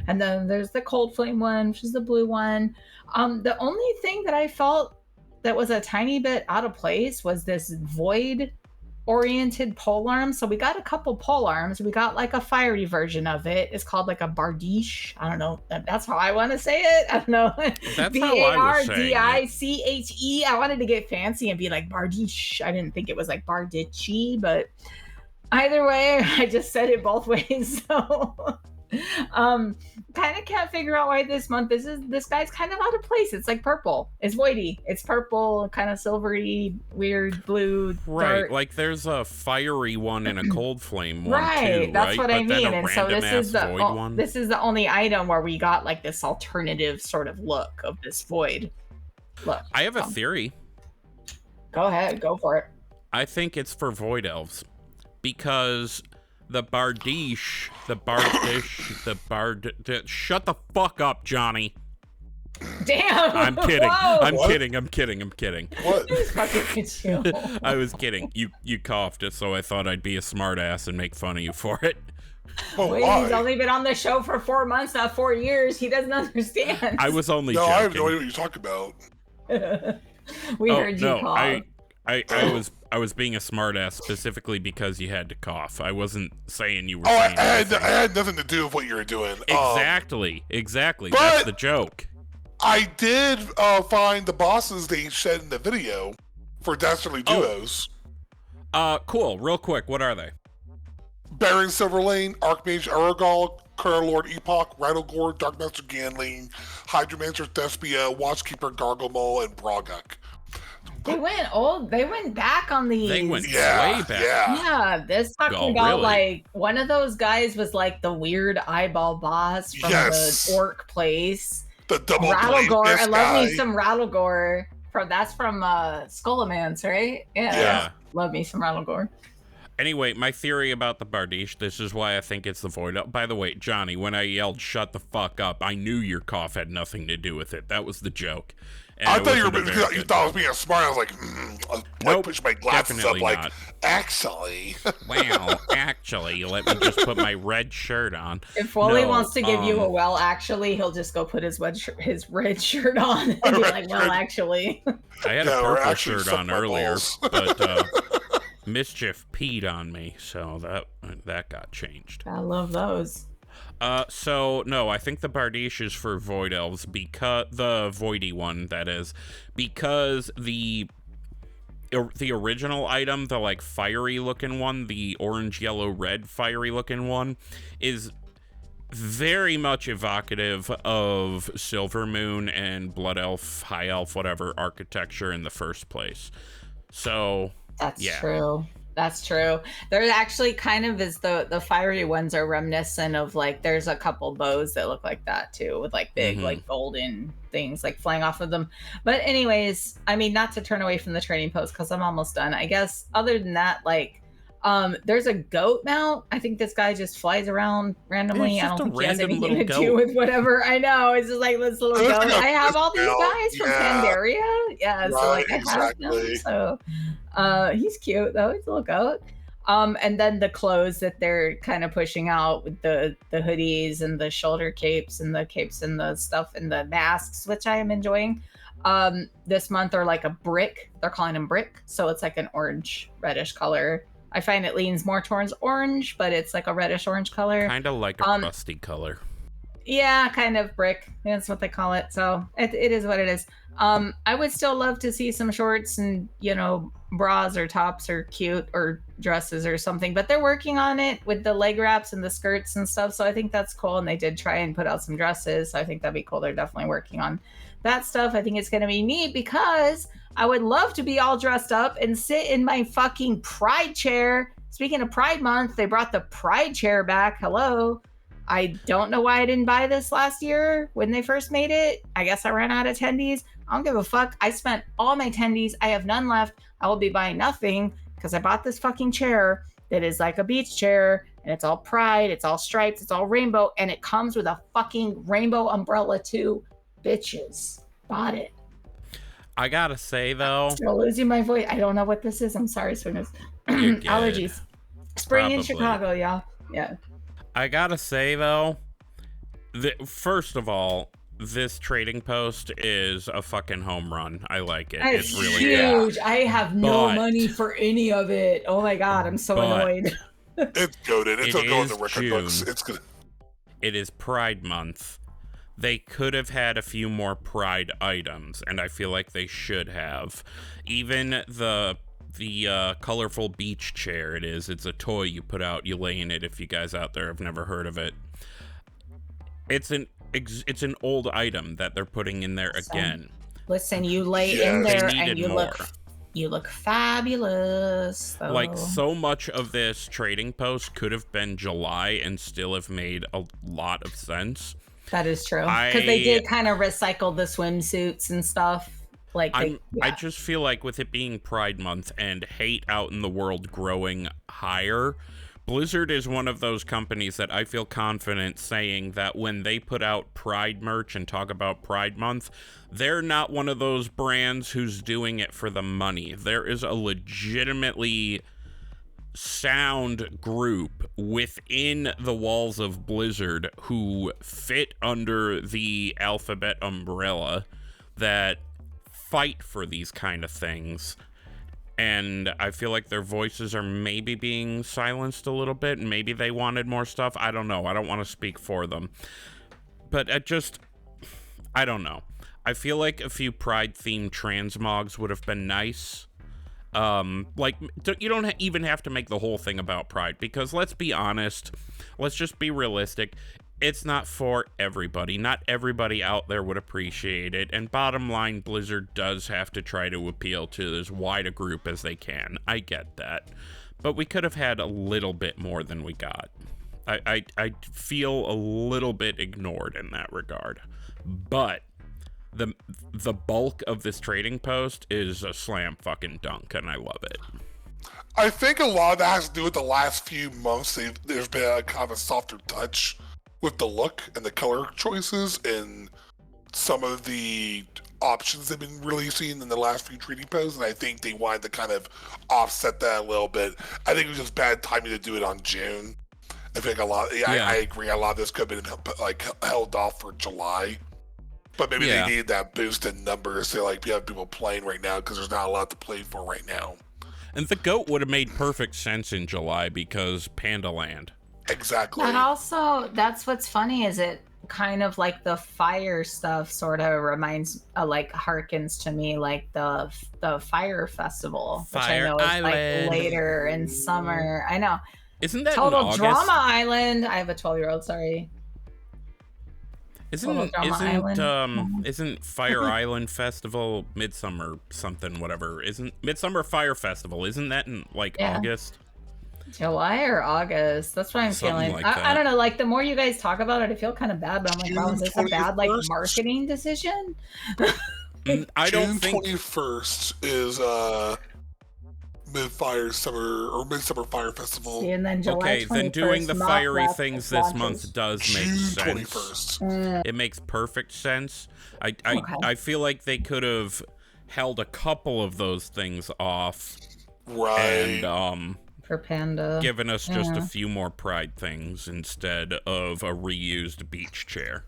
and then there's the cold flame one, which is the blue one. The only thing that I felt that was a tiny bit out of place was this void oriented polearm. So we got a couple polearms. We got like a fiery version of it. It's called like a bardiche. I don't know. That's how I want to say it. I don't know. That's how I was saying Bardiche. I wanted to get fancy and be like bardiche. I didn't think it was like bardiche, but either way, I just said it both ways. So kind of can't figure out why this month this guy's kind of out of place. It's like purple. It's voidy. It's purple, kind of silvery, weird blue. Right, dark. like there's a fiery one and a cold flame one right, too, that's right? what But I mean. And so this is the only item where we got like this alternative sort of look of this void look. I have a theory. Go ahead, go for it. I think it's for void elves, because the bardiche, shut the fuck up, Johnnie. Damn. I'm kidding. Whoa. I'm kidding. What? I was kidding. You coughed it, so I thought I'd be a smartass and make fun of you for it. But wait, why? he's only been on the show for 4 months, not 4 years. He doesn't understand. I was only No, joking. I have no idea what you're talking about. We heard you cough. I was being a smartass specifically because you had to cough. I wasn't saying you were Oh, saying I anything. had nothing to do with what you were doing. Exactly. That's the joke. I did find the bosses they shed in the video for Dastardly Duos. Cool. Real quick, what are they? Baron Silverlane, Archmage Aragal, Courier Lord Epoch, Rattlegore, Darkmaster Ganling, Hydromancer Thespia, Watchkeeper Garglemole, and Broguk. They went back on these. They went way back. Yeah, this talking about really? like one of those guys was like the weird eyeball boss from the orc place. The double Rattlegore. I love guy. me some Rattlegore. That's from Skullomance, right? Yeah. Love me some Rattlegore. Anyway, my theory about the Bardiche, this is why I think it's the Void Elf. By the way, Johnny, when I yelled, shut the fuck up, I knew your cough had nothing to do with it. That was the joke. And I thought you thought I was being smart. I was like, I pushed my glasses up, like, not. actually. Well, actually, let me just put my red shirt on. If Wooly wants to give you a well, actually, he'll just go put his red shirt on and be like, well, actually. I had a purple shirt on earlier, but Mischief peed on me, so that got changed. I love those. So no, I think the Bardiche is for Void Elves, because the Voidy one, that is, because the original item, the like fiery looking one, the orange, yellow, red fiery looking one, is very much evocative of Silver Moon and Blood Elf, High Elf, whatever architecture in the first place. So that's yeah. true. That's true. There actually kind of is the fiery ones are reminiscent of like, there's a couple bows that look like that too, with like big like golden things like flying off of them. But anyways, I mean, not to turn away from the training post because I'm almost done. I guess other than that, like there's a goat mount. I think this guy just flies around randomly. I don't think he has anything to do with whatever. I know. It's just like this little goat. I have all these guys from Pandaria. Yeah, so like I have them. So he's cute though. He's a little goat. And then the clothes that they're kind of pushing out with the hoodies and the shoulder capes and the capes and the stuff and the masks, which I am enjoying. This month are like a brick. They're calling them brick. So it's like an orange reddish color. I find it leans more towards orange, but it's like a reddish orange color. Kind of like a rusty color. Yeah, kind of brick. That's what they call it. So it is what it is. I would still love to see some shorts and, you know, bras or tops or cute or dresses or something, but they're working on it with the leg wraps and the skirts and stuff. So I think that's cool. And they did try and put out some dresses. So I think that'd be cool. They're definitely working on that stuff. I think it's going to be neat because I would love to be all dressed up and sit in my fucking pride chair. Speaking of Pride Month, they brought the pride chair back. Hello. I don't know why I didn't buy this last year when they first made it. I guess I ran out of tendies. I don't give a fuck. I spent all my tendies. I have none left. I will be buying nothing because I bought this fucking chair that is like a beach chair and it's all pride. It's all stripes. It's all rainbow. And it comes with a fucking rainbow umbrella too. Bitches. Bought it. I gotta say though, I'm still losing my voice. I don't know what this is. I'm sorry, Swingaz. Allergies. Spring in Chicago, y'all. Yeah. I gotta say though, first of all, this trading post is a fucking home run. I like it. It's really huge. I have no money for any of it. Oh my god, I'm so annoyed. It's goated. It's going in the record books. It's good. It is Pride Month. They could have had a few more Pride items, and I feel like they should have. Even the colorful beach chair it's a toy you put out, you lay in it. If you guys out there have never heard of it, it's an old item that they're putting in there again. Listen, you lay in there and you look fabulous. So. Like, so much of this trading post could have been July and still have made a lot of sense. That is true, because they did kind of recycle the swimsuits and stuff. Like, I just feel like with it being Pride Month and hate out in the world growing higher, Blizzard is one of those companies that I feel confident saying that when they put out Pride merch and talk about Pride Month, they're not one of those brands who's doing it for the money. There is a legitimately sound group within the walls of Blizzard who fit under the alphabet umbrella that fight for these kind of things, and I feel like their voices are maybe being silenced a little bit. Maybe they wanted more stuff. I don't know. I don't want to speak for them, but I don't know. I feel like a few Pride themed transmogs would have been nice. Like, you don't even have to make the whole thing about Pride, because let's be honest, let's just be realistic. It's not for everybody. Not everybody out there would appreciate it. And bottom line, Blizzard does have to try to appeal to as wide a group as they can. I get that. But we could have had a little bit more than we got. I feel a little bit ignored in that regard. But the bulk of this trading post is a slam fucking dunk, and I love it. I think a lot of that has to do with the last few months. There's been a kind of a softer touch with the look and the color choices and some of the options they've been releasing in the last few treaty posts, and I think they wanted to kind of offset that a little bit. I think it was just bad timing to do it on June. I think I agree. A lot of this could have been like held off for July, but maybe they needed that boost in numbers. So like, you have people playing right now because there's not a lot to play for right now. And the goat would have made perfect sense in July because Panda Land. Exactly. And also, that's what's funny is it kind of like the fire stuff sort of reminds, like harkens to me like the Fire Festival, which I know is like later in summer. I know. Isn't that Total in August? Drama Island? I have a 12-year-old. Sorry. Isn't Fire Island Festival Midsummer something whatever? Isn't Midsummer Fire Festival? Isn't that in like August? July or August? That's what I'm feeling. Like I don't know. Like the more you guys talk about it, I feel kind of bad. But I'm like, wow, is this a bad like marketing decision? I don't June think 21st is Midsummer Fire Festival. See, and then July okay, then doing the fiery things this month does make June sense. 21st. It makes perfect sense. I feel like they could have held a couple of those things off, Right. and for Panda, given us just a few more Pride things instead of a reused beach chair.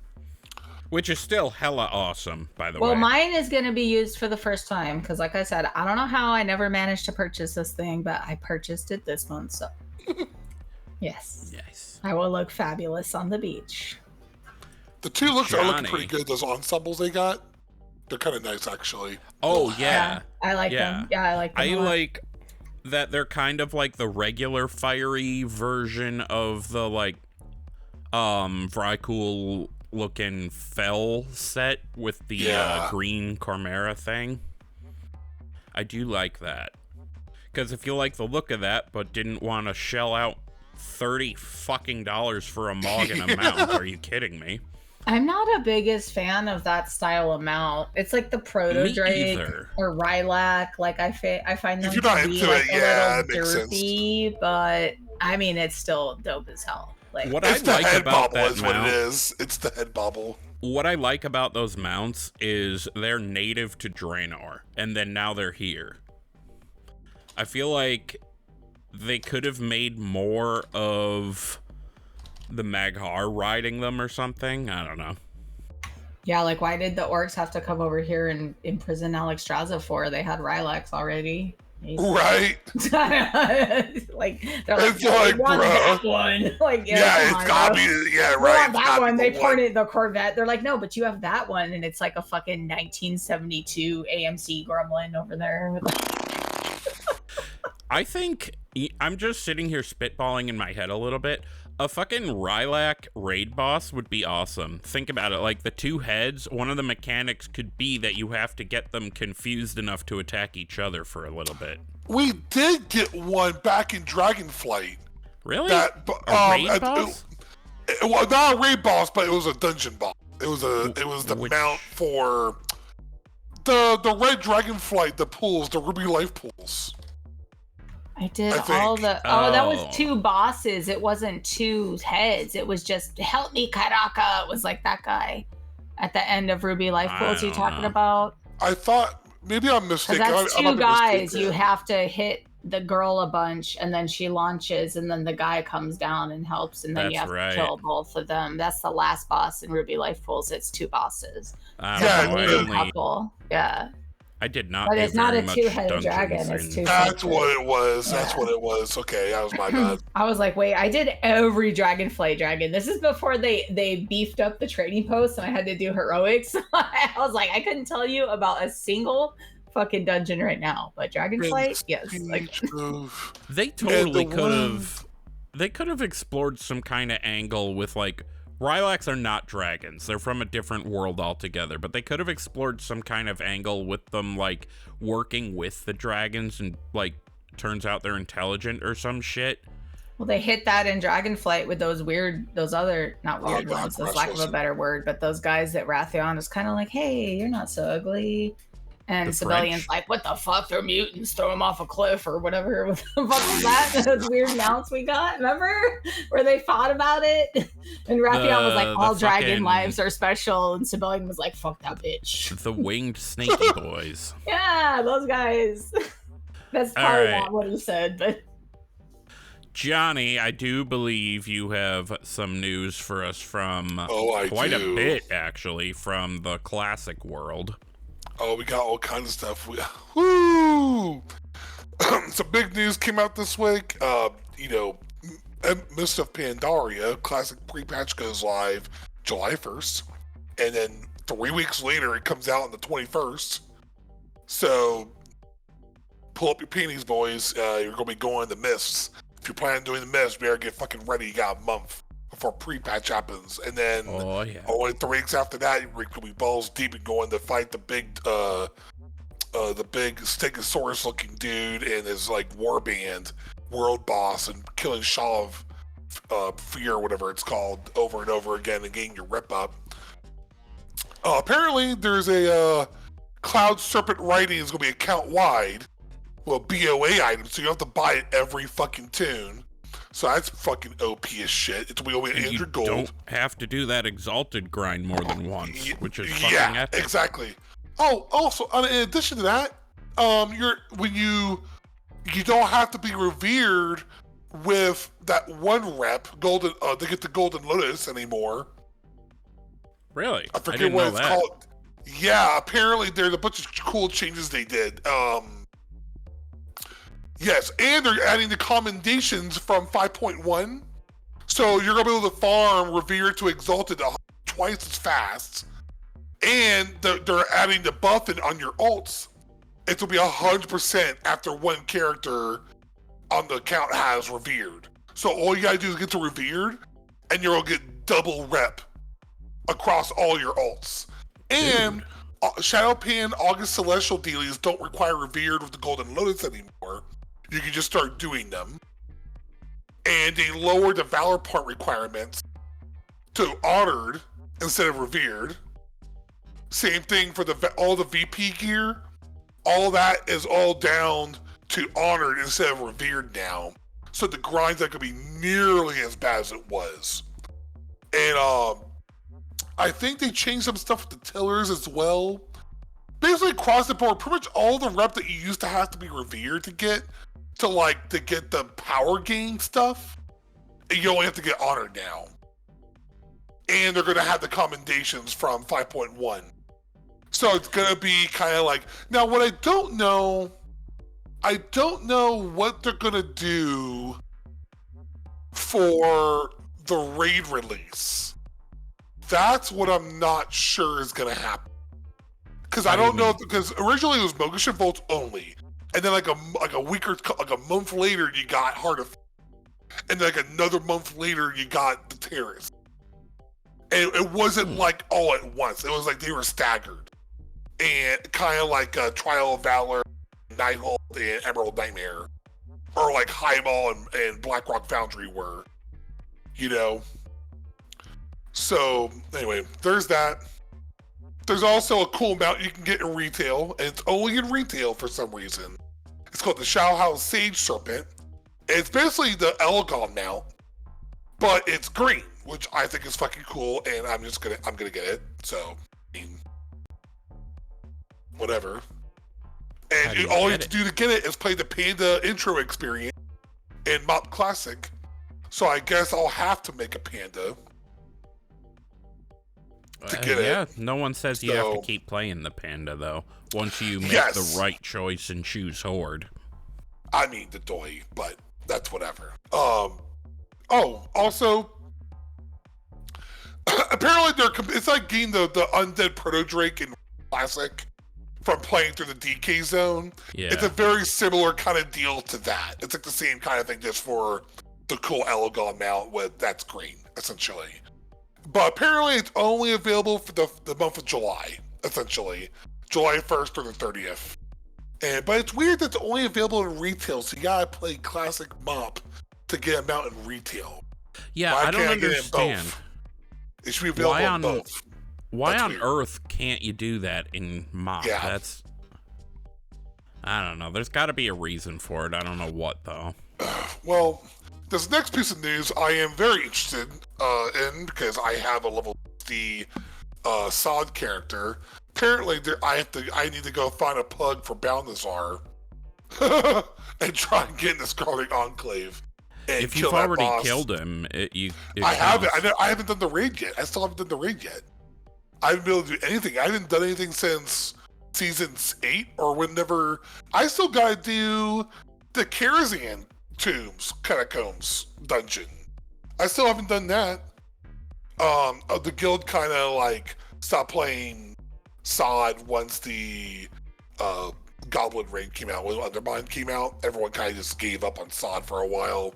Which is still hella awesome, by the way. Well, mine is going to be used for the first time because, like I said, I don't know how I never managed to purchase this thing, but I purchased it this month, so yes, I will look fabulous on the beach. The two looks are looking Johnnie. pretty good. Those ensembles they got, they're kind of nice actually. Oh yeah, I like them. Yeah, I like them. I a lot. like that they're kind of like the regular fiery version of the like Vrykul looking fell set with the green Chimera thing. I do like that. Because if you like the look of that but didn't want to shell out $30 fucking for a Mog and a mount, are you kidding me? I'm not a biggest fan of that style of mount. It's like the Proto Drake or Rylac. Like I find them If you're not to be into like it, a it makes little derpy, but I mean it's still dope as hell. Like What It's I the like head about bobble that is what mount, it is. It's the head bobble. what I like about those mounts is they're native to Draenor, and then now they're here. I feel like they could have made more of the Maghar riding them or something. I don't know. yeah, like why did the orcs have to come over here and imprison Alexstrasza for? They had Rylacs already. Right. Like they're like, It's "No, we like, want bro." that one. Like Yeah, come it's on, gotta bro. be. Yeah, We right. want it's that gotta one. be They the pointed the Corvette. They're like, no, but you have that one, and it's like a fucking 1972 AMC Gremlin over there. I think I'm just sitting here spitballing in my head a little bit. A fucking Rylac raid boss would be awesome. Think about it. Like the two heads, one of the mechanics could be that you have to get them confused enough to attack each other for a little bit. We did get one back in Dragonflight. Really? That A raid boss? It was not a raid boss, but it was a dungeon boss. It was the mount for the red Dragonflight, the pools, the Ruby Life pools. I did I think. all the. Oh, that was two bosses. It wasn't two heads. It was just help me, Karaka. It was like that guy at the end of Ruby Life Pools. You talking about? I thought maybe I'm mistaken. Because that's I might two be guys. mistaken. You have to hit the girl a bunch, and then she launches, and then the guy comes down and helps, and then you That's have right. to kill both of them. That's the last boss in Ruby Life Pools. It's two bosses. I Yeah, don't know. Only a I only couple. Yeah. I did not. But do it's not very a much two-headed dungeons dragon, it's in- two- That's what it was. That's what it was. Okay, that was my bad. I was like, wait, I did every Dragonflight dragon. This is before they beefed up the training posts and I had to do heroics. I was like, I couldn't tell you about a single fucking dungeon right now. But Dragonflight, yes. Like, They totally the could one- have. They could have explored some kind of angle with like Rylacs are not dragons. They're from a different world altogether. But they could have explored some kind of angle with them like working with the dragons and like turns out they're intelligent or some shit. well, they hit that in Dragonflight with those other, not weird ones, God, that's lack of a better word, but those guys that Wrathion is kind of like, hey, you're not so ugly. And The civilians French? like, what the fuck? They're mutants. Throw them off a cliff or whatever. What the fuck was that? Those weird mounts we got, remember? Where they fought about it? And Raphael was like, all dragon fucking- lives are special. And Civilian was like, fuck that bitch. The winged snaky boys. Yeah, those guys. That's All probably right. not what he said, but... Johnny, I do believe you have some news for us from quite a do. bit, actually, from the classic world. Oh, we got all kinds of stuff. Woo! Some big news came out this week. Mist of Pandaria Classic pre-patch goes live July 1st. And then 3 weeks later, it comes out on the 21st. So, pull up your panties, boys. You're going to be going to Mists. If you're planning on doing the Mists, better get fucking ready. You got a month before pre-patch happens. And then only 3 weeks after that, you're going to be balls deep and going to fight the big Stegosaurus looking dude and his like warband world boss and killing Shaw of Fear, whatever it's called, over and over again and getting your rep up. Apparently there's a Cloud Serpent writing is going to be account wide. Well, BOA item, so you don't have to buy it every fucking tune. So that's fucking OP as shit. It's going to be And you 100 gold. don't have to do that exalted grind more than once, which is fucking epic. Exactly. Oh, also, in addition to that, you don't have to be revered with that one rep golden to get the Golden Lotus anymore. Really? I forget didn't what know it's that. called. Yeah, apparently there's a bunch of cool changes they did. Yes, and they're adding the commendations from 5.1. So you're gonna be able to farm Revered to Exalted twice as fast. And they're adding the buffing on your ults. It will be 100% after one character on the account has Revered. So all you gotta do is get to Revered, and you'll get double rep across all your ults. And Shadowpan August Celestial dealies don't require Revered with the Golden Lotus anymore. You can just start doing them. And they lowered the Valor part requirements to Honored instead of Revered. Same thing for all the VP gear. All that is all down to Honored instead of Revered now. So the grind's not going to be nearly as bad as it was. And I think they changed some stuff with the tillers as well. Basically across the board, pretty much all the rep that you used to have to be Revered to get the power gain stuff, you only have to get Honored now. And they're going to have the commendations from 5.1. So it's going to be kind of like, now what I don't know what they're going to do for the raid release. That's what I'm not sure is going to happen. Because I don't know, because originally it was Mogisha Volts only. And then like a month later you got Heart of, and then like another month later you got the Terrace. And it wasn't like all at once. It was like they were staggered. And kind of like Trial of Valor, Nighthold, and Emerald Nightmare. Or like Highball and Blackrock Foundry were. You know? So, anyway, there's that. There's also a cool mount you can get in retail, and it's only in retail for some reason. It's called the Shao Hao Sage Serpent. It's basically the Elgon mount, but it's green, which I think is fucking cool, and I'm gonna get it. So, I mean, whatever. And all you have to do to get it is play the Panda intro experience in MoP Classic. So I guess I'll have to make a Panda to get it. No one says you have to keep playing the Panda, though, once you make the right choice and choose Horde. I mean, the Doi, but that's whatever. Also, apparently it's like getting the Undead Proto-Drake in Classic from playing through the DK zone. Yeah. It's a very similar kind of deal to that. It's like the same kind of thing just for the cool Elgon mount that's green, essentially. But apparently it's only available for the month of July, essentially. July 1st or the 30th. But it's weird that it's only available in retail, so you gotta play Classic MoP to get them out in retail. Yeah, I don't understand. It should be available in both. Why on earth can't you do that in MoP? Yeah. I don't know. There's got to be a reason for it. I don't know what, though. Well, this next piece of news I am very interested in because I have a level 60 SoD character. Apparently, I need to go find a plug for Balnazar and try and get in the Scarlet Enclave. And If you've already killed him, I haven't. I haven't done the raid yet. I still haven't done the raid yet. I haven't been able to do anything. I haven't done anything since season 8 or whenever. I still gotta do the Karazhan Tombs Catacombs dungeon. I still haven't done that. The guild kind of like stopped playing SoD once the Goblin raid came out. When Undermine came out, everyone kind of just gave up on SoD for a while.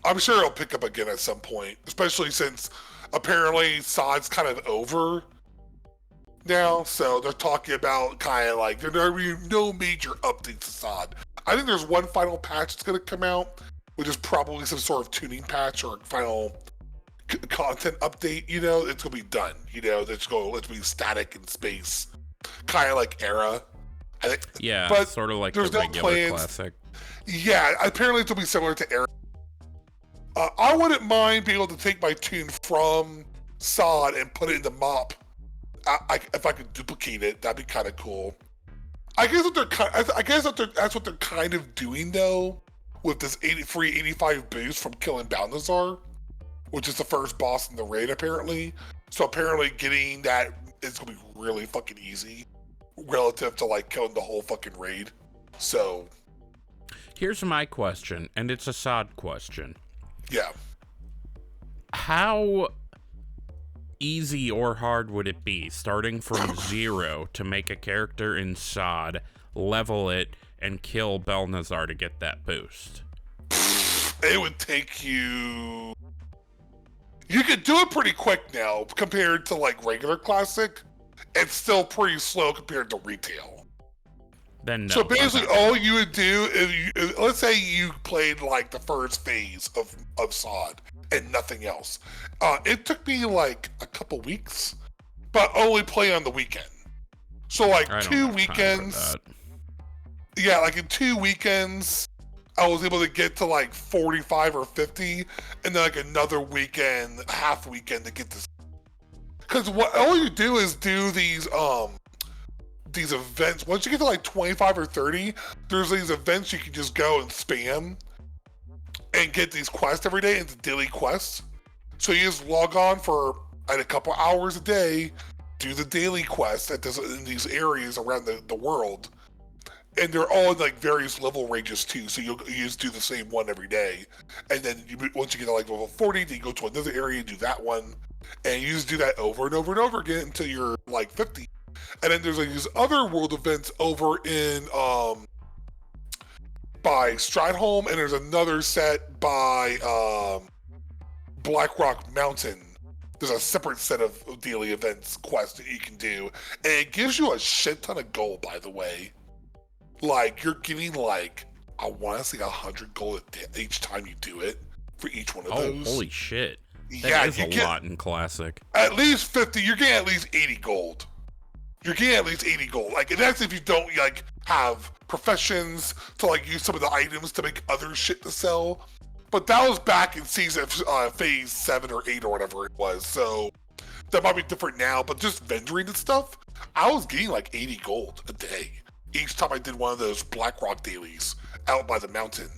I'm sure it'll pick up again at some point, especially since apparently SoD's kind of over now. So they're talking about kind of like there will be no major updates to SoD. I think there's one final patch that's going to come out, which is probably some sort of tuning patch or final content update. You know, it's going to be done. You know, let's be static in space, kind of like Era. I think, yeah, but sort of like there's the no regular plans. classic. Yeah, apparently it'll be similar to Era. I wouldn't mind being able to take my tune from SoD and put it into MoP. If I could duplicate it, that'd be kind of cool. I guess that's what they're kind of doing though, with this free 85 boost from killing Balnazar, which is the first boss in the raid apparently. So apparently getting that is gonna be really fucking easy relative to like killing the whole fucking raid. So here's my question, and it's a SoD question. Yeah. How easy or hard would it be starting from 0 to make a character in SoD, level it, and kill Balnazar to get that boost? It would take you... You could do it pretty quick now compared to like regular classic. It's still pretty slow compared to retail. Then no. So basically all you would do is, let's say you played like the first phase of SoD and nothing else. It took me like a couple weeks, but only play on the weekend. So like 2 weekends. Yeah, like in 2 weekends, I was able to get to like 45 or 50, and then like another weekend, half weekend to get this. Because what all you do is do these events. Once you get to like 25 or 30, there's these events you can just go and spam and get these quests every day. It's daily quests. So you just log on for a couple hours a day, do the daily quests in these areas around the world. And they're all in like various level ranges too. So you just do the same one every day. And then once you get to like level 40, then you go to another area and do that one. And you just do that over and over and over again until you're like 50. And then there's like these other world events over in by Strideholm, and there's another set by Blackrock Mountain. There's a separate set of daily events quests that you can do, and it gives you a shit ton of gold. By the way, like you're getting like I want to say 100 gold each time you do it for each one of those. Oh, holy shit! That is a lot in classic. At least 50. You're getting at least 80 gold. You're getting at least 80 gold. Like, and that's if you don't, like, have professions to, like, use some of the items to make other shit to sell. But that was back in season, phase 7 or 8 or whatever it was. So, that might be different now. But just vendoring and stuff, I was getting, like, 80 gold a day each time I did one of those Blackrock dailies out by the mountain.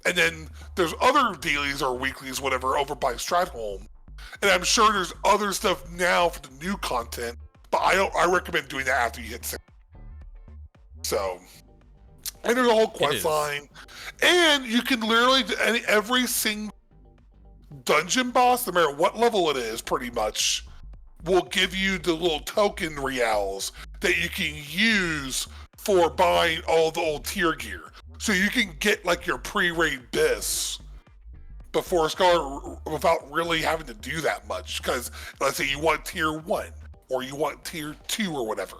And then there's other dailies or weeklies, whatever, over by Stratholm. And I'm sure there's other stuff now for the new content. But I recommend doing that after you hit 6. So, and there's a whole quest line. And you can literally, every single dungeon boss, no matter what level it is, pretty much, will give you the little token reals that you can use for buying all the old tier gear. So you can get like your pre-raid bis before Scarlet without really having to do that much. Because let's say you want tier 1. Or you want tier 2 or whatever,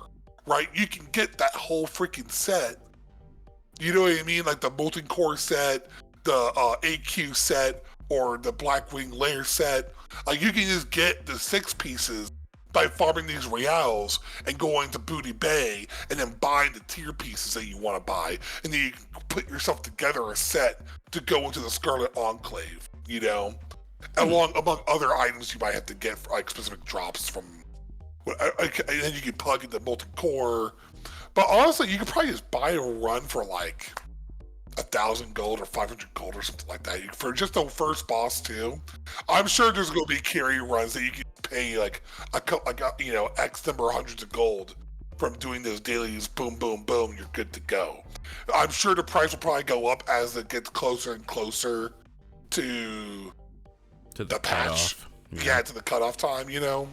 right? You can get that whole freaking set. You know what I mean? Like the Molten Core set, the AQ set, or the Blackwing Lair set. Like you can just get the 6 pieces by farming these reals and going to Booty Bay and then buying the tier pieces that you want to buy, and then you can put yourself together a set to go into the Scarlet Enclave, you know, among other items you might have to get for like specific drops from, and then you can plug into multi-core. But honestly, you could probably just buy a run for like 1,000 gold or 500 gold or something like that for just the first boss too. I'm sure there's going to be carry runs that you can pay like you know, X number of hundreds of gold from doing those dailies. Boom, boom, boom. You're good to go. I'm sure the price will probably go up as it gets closer and closer to the patch. Yeah, to the cutoff time. You know.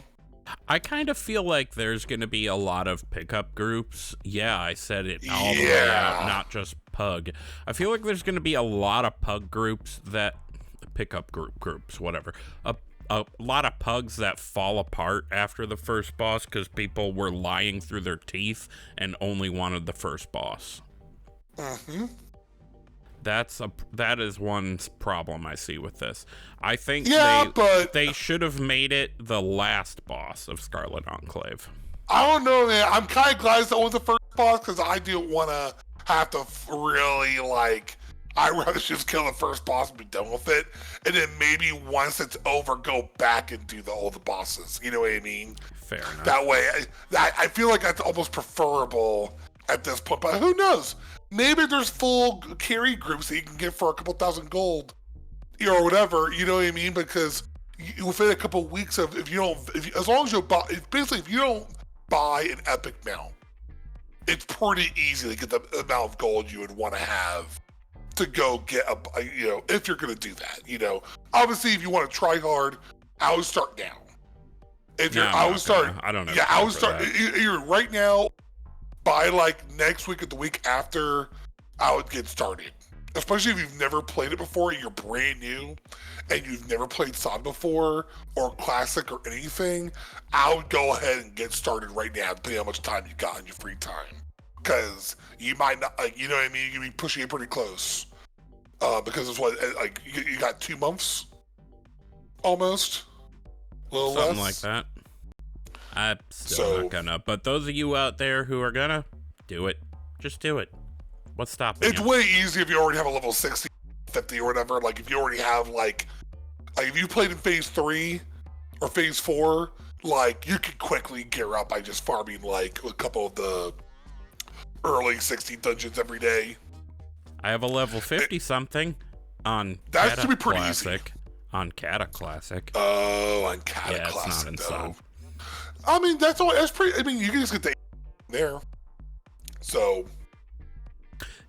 I kind of feel like there's going to be a lot of pickup groups. Yeah, I said it all the way out, not just pug. I feel like there's going to be a lot of pug groups that pickup groups, whatever. A lot of pugs that fall apart after the first boss because people were lying through their teeth and only wanted the first boss. Mm-hmm. That is one problem I see with this. I think they should have made it the last boss of Scarlet Enclave. I don't know, man. I'm kind of glad it's only the first boss because I didn't want to have to really like. I'd rather just kill the first boss and be done with it, and then maybe once it's over, go back and do all the bosses. You know what I mean? Fair enough. That way, I feel like that's almost preferable at this point. But who knows? Maybe there's full carry groups that you can get for a couple thousand gold, you know, or whatever. You know what I mean? Because within a couple of weeks of, as long as you buy, basically, if you don't buy an epic mount, it's pretty easy to get the amount of gold you would want to have to go get you know, if you're going to do that, you know. Obviously, if you want to try hard, I would start now. If you're, I would start. I don't know. Yeah, I would start. You're right now. By like next week or the week after, I would get started. Especially if you've never played it before and you're brand new and you've never played SoD before or Classic or anything, I would go ahead and get started right now, depending on how much time you got in your free time. Because you might not, like, you know what I mean? You'd be pushing it pretty close. Because it's what, like, you got 2 months? Almost? A little Something less? like that. I'm still not gonna, but those of you out there who are gonna, do it. Just do it. What's stopping It's you? way easier if you already have a level 60, 50 or whatever. Like if you already have like if you played in phase 3 or phase 4, like you can quickly gear up by just farming like a couple of the early 60 dungeons every day. I have a level 50 something on That should be pretty Classic. On Cata Classic. Oh, on Cata Yeah, Classic, it's not in though. I mean, that's all. That's pretty. I mean, you can just get the there. So.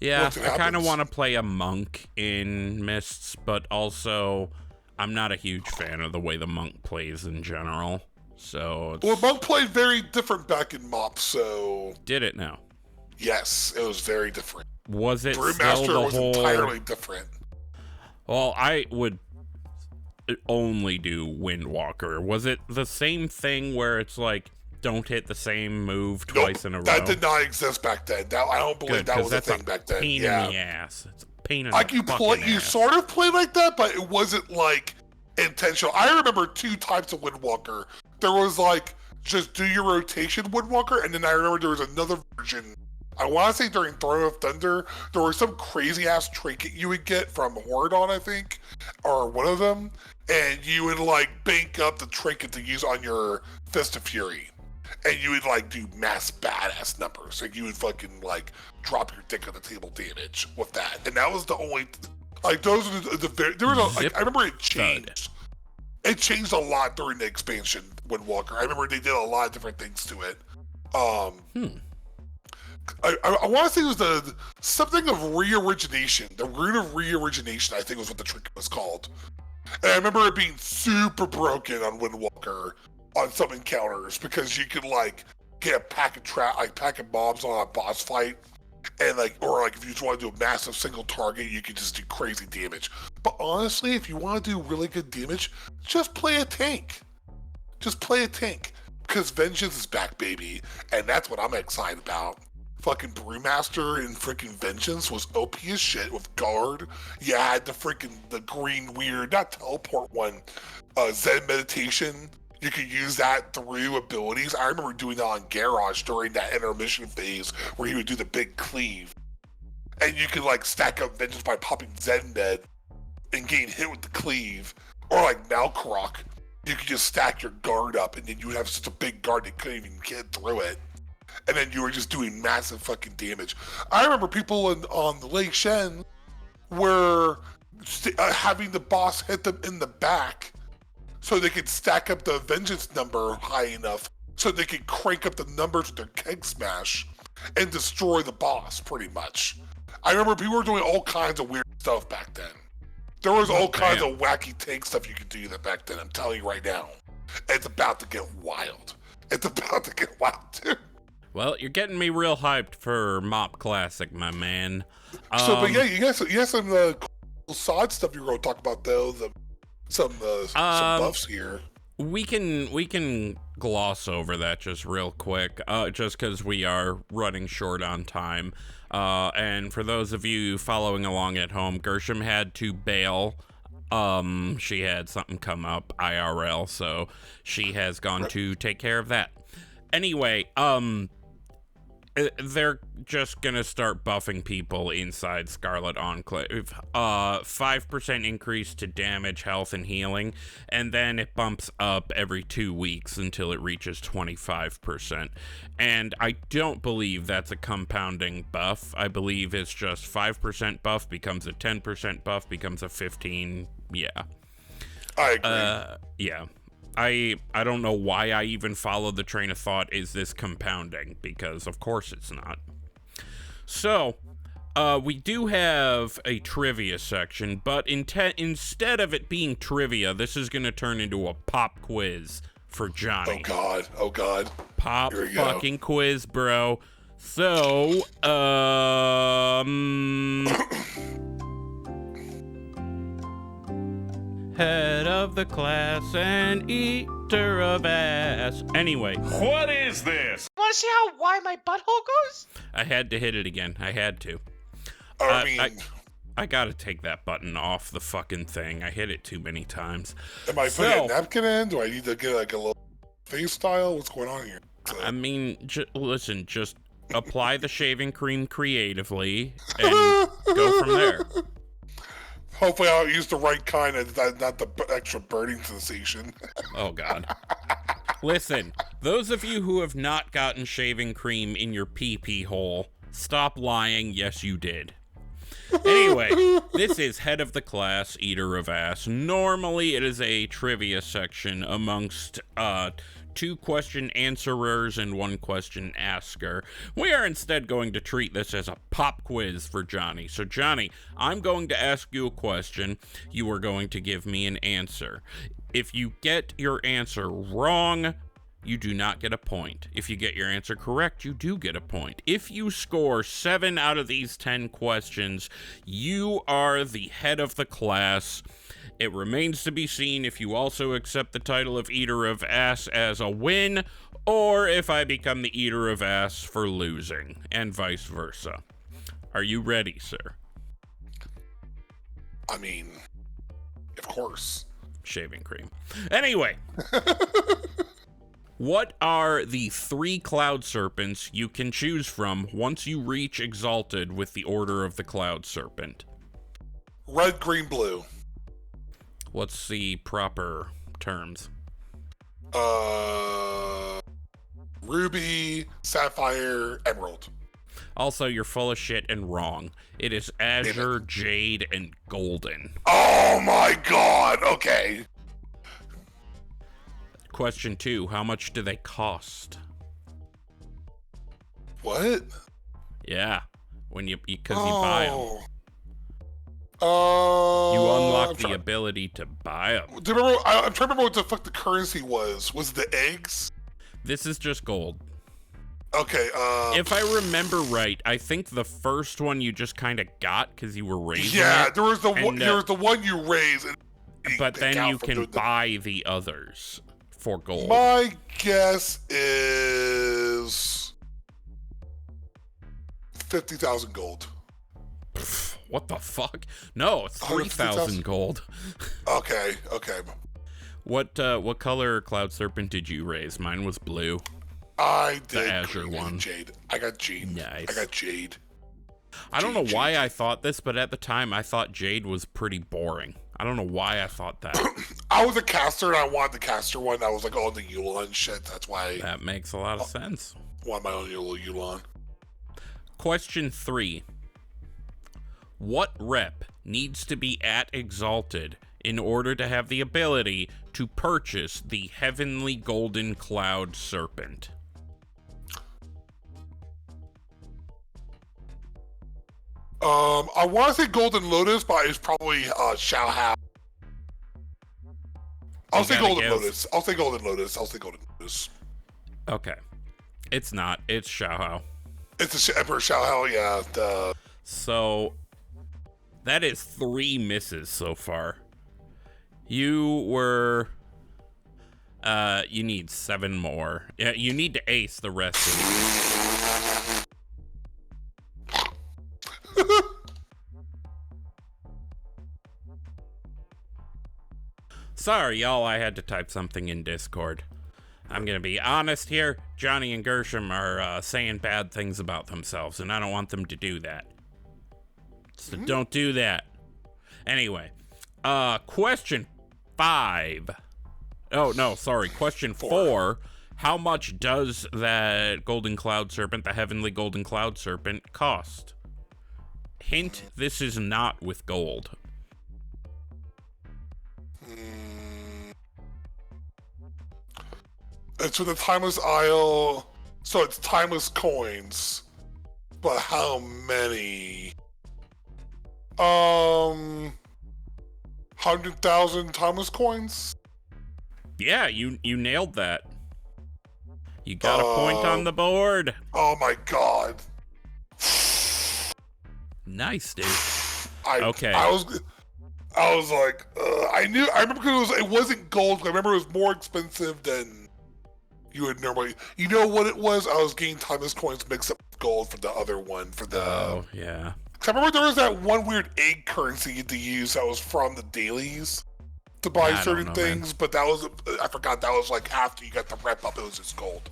Yeah, I kind of want to play a monk in Mists, but also I'm not a huge fan of the way the monk plays in general. So. Well, monk played very different back in MoP. So. Did it now? Yes, it was very different. Was it Brewmaster still the was whole... entirely different. Well, I would only do Windwalker. Was it the same thing where it's like, don't hit the same move twice in a row? That did not exist back then. I don't believe that was a thing back then. Pain in the ass. It's a pain in like the you sort of play like that, but it wasn't like intentional. I remember 2 types of Windwalker. There was like just do your rotation Windwalker, and then I remember there was another version. I want to say during Throne of Thunder, there was some crazy ass trinket you would get from Hordon, I think, or one of them, and you would like bank up the trinket to use on your Fist of Fury, and you would like do mass badass numbers, and you would fucking like drop your dick on the table damage with that, and that was the only like those are the there was a, like I remember it changed. It changed a lot during the expansion Windwalker. I remember they did a lot of different things to it. I want to say it was something of re-origination. The rune of re-origination, I think, was what the trick was called. And I remember it being super broken on Windwalker on some encounters because you could like get a pack of mobs on a boss fight, and like, or like if you just want to do a massive single target, you could just do crazy damage. But honestly, if you want to do really good damage, just play a tank. Just play a tank because Vengeance is back, baby, and that's what I'm excited about. Fucking Brewmaster and freaking Vengeance was OP as shit with guard. You had the green weird, not teleport one, Zen meditation. you could use that through abilities. I remember doing that on Garrosh during that intermission phase where he would do the big cleave. And you could like stack up vengeance by popping Zenmed and getting hit with the cleave. Or like Malkrok, you could just stack your guard up and then you would have such a big guard that couldn't even get through it. And then you were just doing massive fucking damage. I remember people on the Lake Shen were having the boss hit them in the back so they could stack up the vengeance number high enough so they could crank up the numbers with their keg smash and destroy the boss, pretty much. I remember people were doing all kinds of weird stuff back then. There was all kinds of wacky tank stuff you could do that back then, I'm telling you right now. It's about to get wild. It's about to get wild, too. Well, you're getting me real hyped for MoP Classic, my man. But yeah, you got some cool SoD stuff you're going to talk about, though. Some buffs here. We can gloss over that just real quick, just because we are running short on time. And for those of you following along at home, Gershom had to bail. She had something come up IRL, so she has gone to take care of that. Anyway, they're just gonna start buffing people inside Scarlet Enclave. 5% increase to damage, health, and healing, and then it bumps up every 2 weeks until it reaches 25%. And I don't believe that's a compounding buff. I believe it's just 5% buff becomes a 10% buff becomes a 15. Yeah. I agree. Yeah. I don't know why I even followed the train of thought, is this compounding? Because of course it's not. So, we do have a trivia section, but instead of it being trivia, this is going to turn into a pop quiz for Johnny. Oh god. Pop fucking quiz, bro. So, head of the class and eater of ass. Anyway. What is this? Want to see why my butthole goes? I had to hit it again. I had to. I gotta take that button off the fucking thing. I hit it too many times. Am I putting a napkin in? Do I need to get like a little face style? What's going on here? I mean, listen, just apply the shaving cream creatively and go from there. Hopefully I'll use the right kind of, not the extra burning sensation. Oh, God. Listen, those of you who have not gotten shaving cream in your pee-pee hole, stop lying. Yes, you did. Anyway, this is Head of the Class, Eater of Ass. Normally, it is a trivia section amongst 2 question answerers and 1 question asker. We are instead going to treat this as a pop quiz for Johnny. So Johnny, I'm going to ask you a question. You are going to give me an answer. If you get your answer wrong, you do not get a point. If you get your answer correct, you do get a point. If you score 7 out of these 10 questions, you are the head of the class. It remains to be seen if you also accept the title of Eater of Ass as a win, or if I become the Eater of Ass for losing, and vice versa. Are you ready, sir? I mean, of course. Shaving cream. Anyway. What are the 3 Cloud Serpents you can choose from once you reach Exalted with the Order of the Cloud Serpent? Red, green, blue. What's the proper terms? Ruby, sapphire, emerald. Also, you're full of shit and wrong. It is Azure, Jade, and Golden. Oh my god, okay. Question 2, how much do they cost? What? Yeah, because you buy them. You unlock the ability to buy them. I'm trying to remember what the fuck the currency was. Was it the eggs? This is just gold. Okay, if I remember right, I think the first one you just kind of got because you were raising it. There was the one you raised. But then you can buy the others for gold. My guess is 50,000 gold. What the fuck? No, it's 3,000 gold. Okay. What color Cloud Serpent did you raise? Mine was blue. I did. The Azure one. Jade. I got Jade. Nice. I got Jade. I don't know why I thought this, but at the time I thought Jade was pretty boring. I don't know why I thought that. I was a caster and I wanted the caster one. I was like, oh, the Yulon shit. That's why That makes a lot of sense. I want my own little Yulon. Question 3. What rep needs to be at Exalted in order to have the ability to purchase the Heavenly Golden Cloud Serpent? I want to say Golden Lotus, but it's probably Xiao Hao. I'll say Golden Lotus. I'll say Golden Lotus. Okay. It's not. It's Xiao Hao. It's the Emperor Xiao Hao, yeah. So, that is 3 misses so far. You were... you need 7 more. Yeah, you need to ace the rest of these. Sorry, y'all, I had to type something in Discord. I'm gonna be honest here, Johnnie and Gershom are saying bad things about themselves, and I don't want them to do that. So don't do that. Anyway, question 5. Oh, no, sorry, question 4. How much does that Golden Cloud Serpent, the Heavenly Golden Cloud Serpent, cost? Hint, this is not with gold. It's with the Timeless Isle, so it's timeless coins. But how many? 100,000 timeless coins? Yeah, you nailed that. You got a point on the board. Oh my god. Nice, dude. Okay. I was like, I remember because it wasn't gold. I remember it was more expensive than you would normally. You know what it was? I was getting timeless coins mixed up with gold for the other one. Oh, yeah. I remember there was that one weird egg currency you had to use that was from the dailies to buy certain things, but that was, I forgot, that was like after you got the rep up, it was just gold.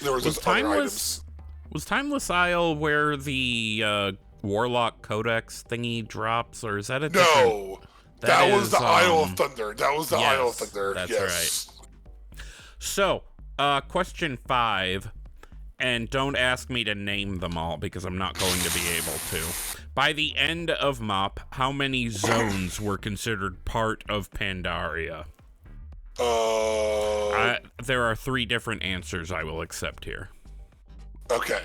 There was just other items. Was Timeless Isle where the Warlock Codex thingy drops, or is that a different... No, that was the Isle of Thunder. That was the Isle of Thunder. That's right. So, question 5, and don't ask me to name them all because I'm not going to be able to. By the end of MoP, how many zones were considered part of Pandaria? There are 3 different answers I will accept here. Okay.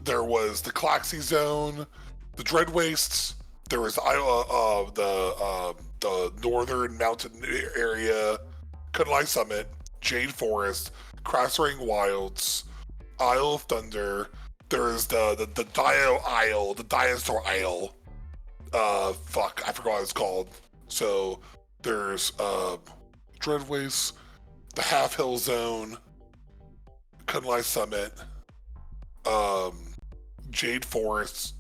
There was the Claxy Zone, the Dread Wastes. There was the Northern Mountain area, Kunlai Summit, Jade Forest, Crossring Wilds, Isle of Thunder. There's the Dio Isle, the Dinosaur Isle. Fuck, I forgot what it's called. So there's Dread Wastes, the Half Hill Zone, Kunlai Summit, Jade Forest.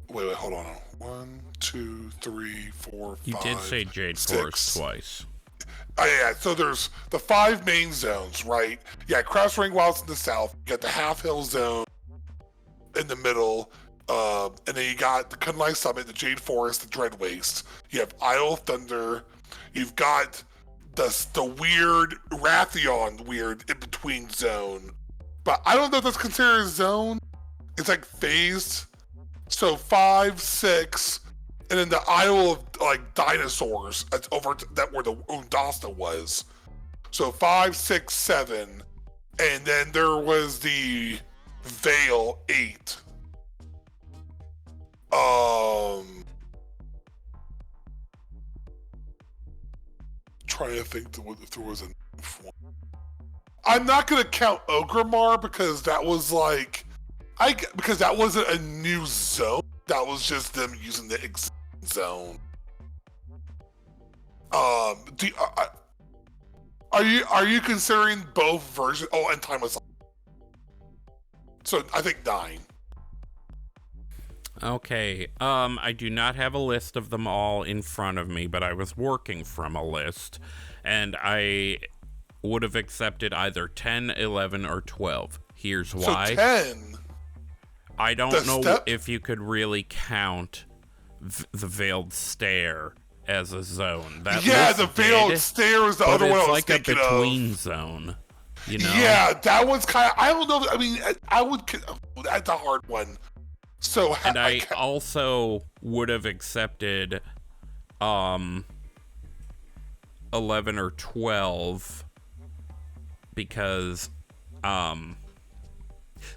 Wait, hold on. 1, 2, 3, 4, 5. You did say Jade 6. Forest twice. Oh yeah, so there's the 5 main zones, right? Yeah, Crossring Wilds in the south. You got the Half Hill Zone in the middle, and then you got the Kunlai Summit, the Jade Forest, the Dread Waste. You have Isle of Thunder. You've got the weird Rathion in between zone, but I don't know if that's considered a zone. It's like phased. So 5, 6, and then the Isle of like dinosaurs. That's over that where the Undasta was. So 5, 6, 7, and then there was the Veil 8. Trying to think if there was a one. I'm not gonna count Ogrimmar because that was like. Because that wasn't a new zone. That was just them using the existing zone. Are you considering both versions? Oh, and Timeless. So I think 9. Okay, I do not have a list of them all in front of me, but I was working from a list, and I would have accepted either 10, 11, or 12. Here's why. So 10. I don't know if you could really count the Veiled Stare as a zone. That the Veiled Stare is the other one I was like a thinking of. between zone. You know? Yeah, that one's kind of, I don't know. I mean, I would, that's a hard one. So, and I also would have accepted 11 or 12 because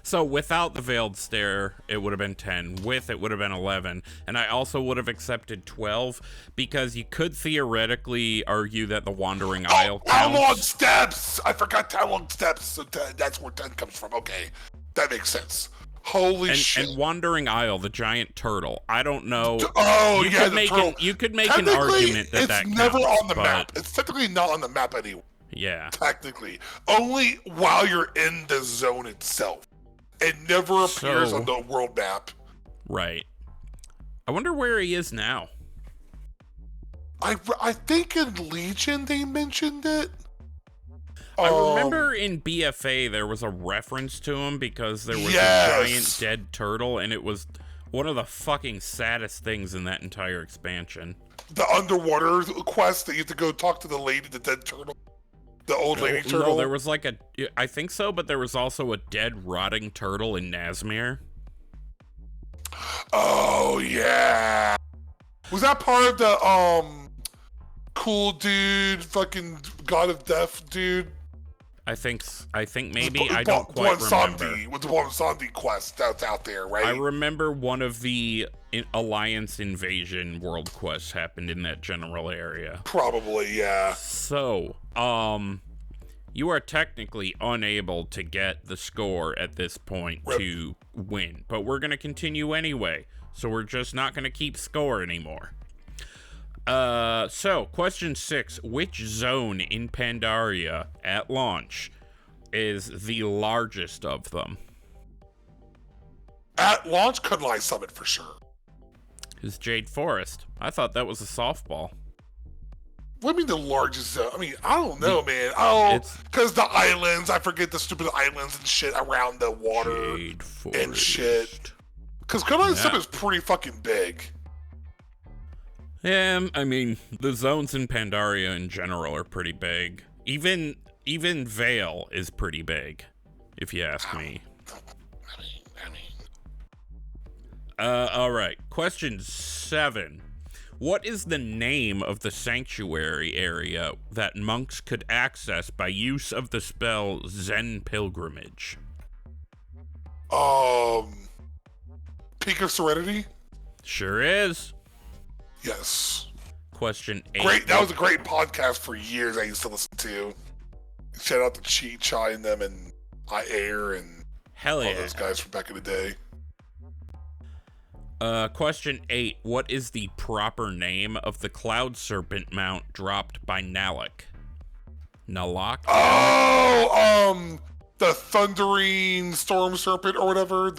so without the Veiled Stare it would have been 10, with it would have been 11, and I also would have accepted 12 because you could theoretically argue that the Wandering Isle counts. Talon Steps! I forgot Talon Steps, so that's where 10 comes from. Okay, that makes sense. Holy shit. And Wandering Isle, the giant turtle. I don't know. Oh, you yeah, could the make turtle. you could make an argument that it's never counts, on the map. It's technically not on the map anymore. Yeah. Technically. Only while you're in the zone itself. It never appears on the world map. Right. I wonder where he is now. I think in Legion they mentioned it. I remember in BFA there was a reference to him because there was a giant dead turtle, and it was one of the fucking saddest things in that entire expansion. The underwater quest that you have to go talk to the lady, the dead turtle. The old lady turtle? No, there was like I think so, but there was also a dead rotting turtle in Nazmir. Oh, yeah. Was that part of the, cool dude, fucking God of Death dude? I think maybe. I don't quite remember. With the Bonsandi quest that's out there, right? I remember one of the Alliance Invasion world quests happened in that general area. Probably, yeah. So, you are technically unable to get the score at this point to win, but we're going to continue anyway, so we're just not going to keep score anymore. So, question 6. Which zone in Pandaria at launch is the largest of them? At launch, Kunlai Summit for sure. Is Jade Forest. I thought that was a softball. What do you mean the largest zone? I mean, I don't know, man. Oh, because the islands, I forget the stupid islands and shit around the water and shit. Because Kunlai Summit is pretty fucking big. Yeah, I mean, the zones in Pandaria in general are pretty big. Even Vale is pretty big, if you ask me. Alright, question 7. What is the name of the sanctuary area that monks could access by use of the spell Zen Pilgrimage? Peak of Serenity? Sure is. Yes. Question 8. Great. That was a great podcast for years I used to listen to. Shout out to Cheat Chai and them and Air and all those guys from back in the day. Question 8. What is the proper name of the Cloud Serpent mount dropped by Nalak? Nalak? Oh, the Thundering Storm Serpent or whatever.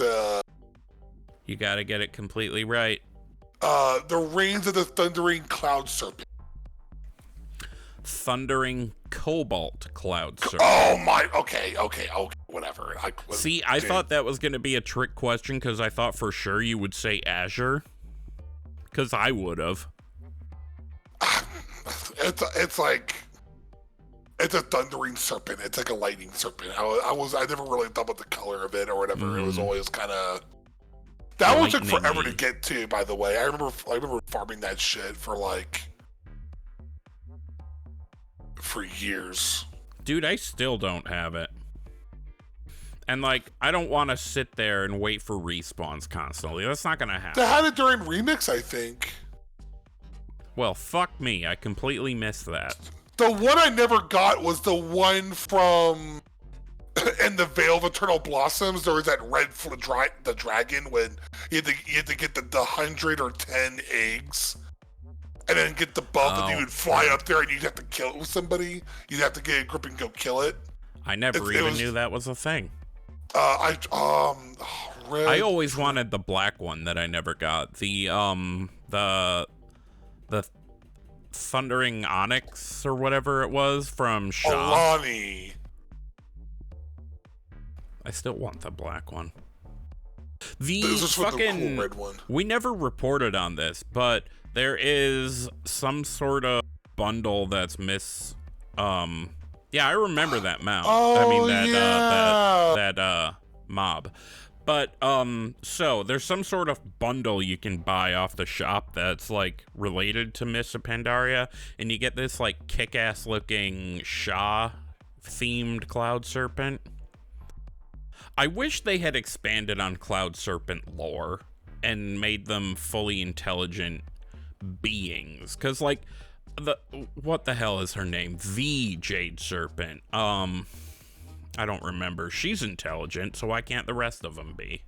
You gotta get it completely right. The Reigns of the Thundering Cloud Serpent. Thundering Cobalt Cloud Serpent. Oh my, okay, whatever. I thought that was going to be a trick question because I thought for sure you would say Azure. Because I would have. It's like, it's a Thundering Serpent. It's like a lightning serpent. I never really thought about the color of it or whatever. It was always kind of. That one took forever to get to, by the way. I remember farming that shit for years. Dude, I still don't have it. And I don't want to sit there and wait for respawns constantly. That's not gonna happen. They had it during Remix, I think. Well, fuck me. I completely missed that. The one I never got was the one from in the Veil of Eternal Blossoms. There was that the dragon when you had to get the 100 or 10 eggs and then get the buff and you would fly up there and you'd have to kill somebody. You'd have to get a grip and go kill it. I never even knew that was a thing. red. I always wanted the black one that I never got. The Thundering Onyx or whatever it was from Shaw. Alani. I still want the black one. This is the cool red one. We never reported on this, but there is some sort of bundle that's yeah, I remember that mount. Oh, I mean yeah. that mob. But so there's some sort of bundle you can buy off the shop that's like related to Mists of Pandaria, and you get this like kick-ass looking Shah themed Cloud Serpent. I wish they had expanded on Cloud Serpent lore and made them fully intelligent beings, cuz like what the hell is her name? The Jade Serpent. I don't remember. She's intelligent, so why can't the rest of them be?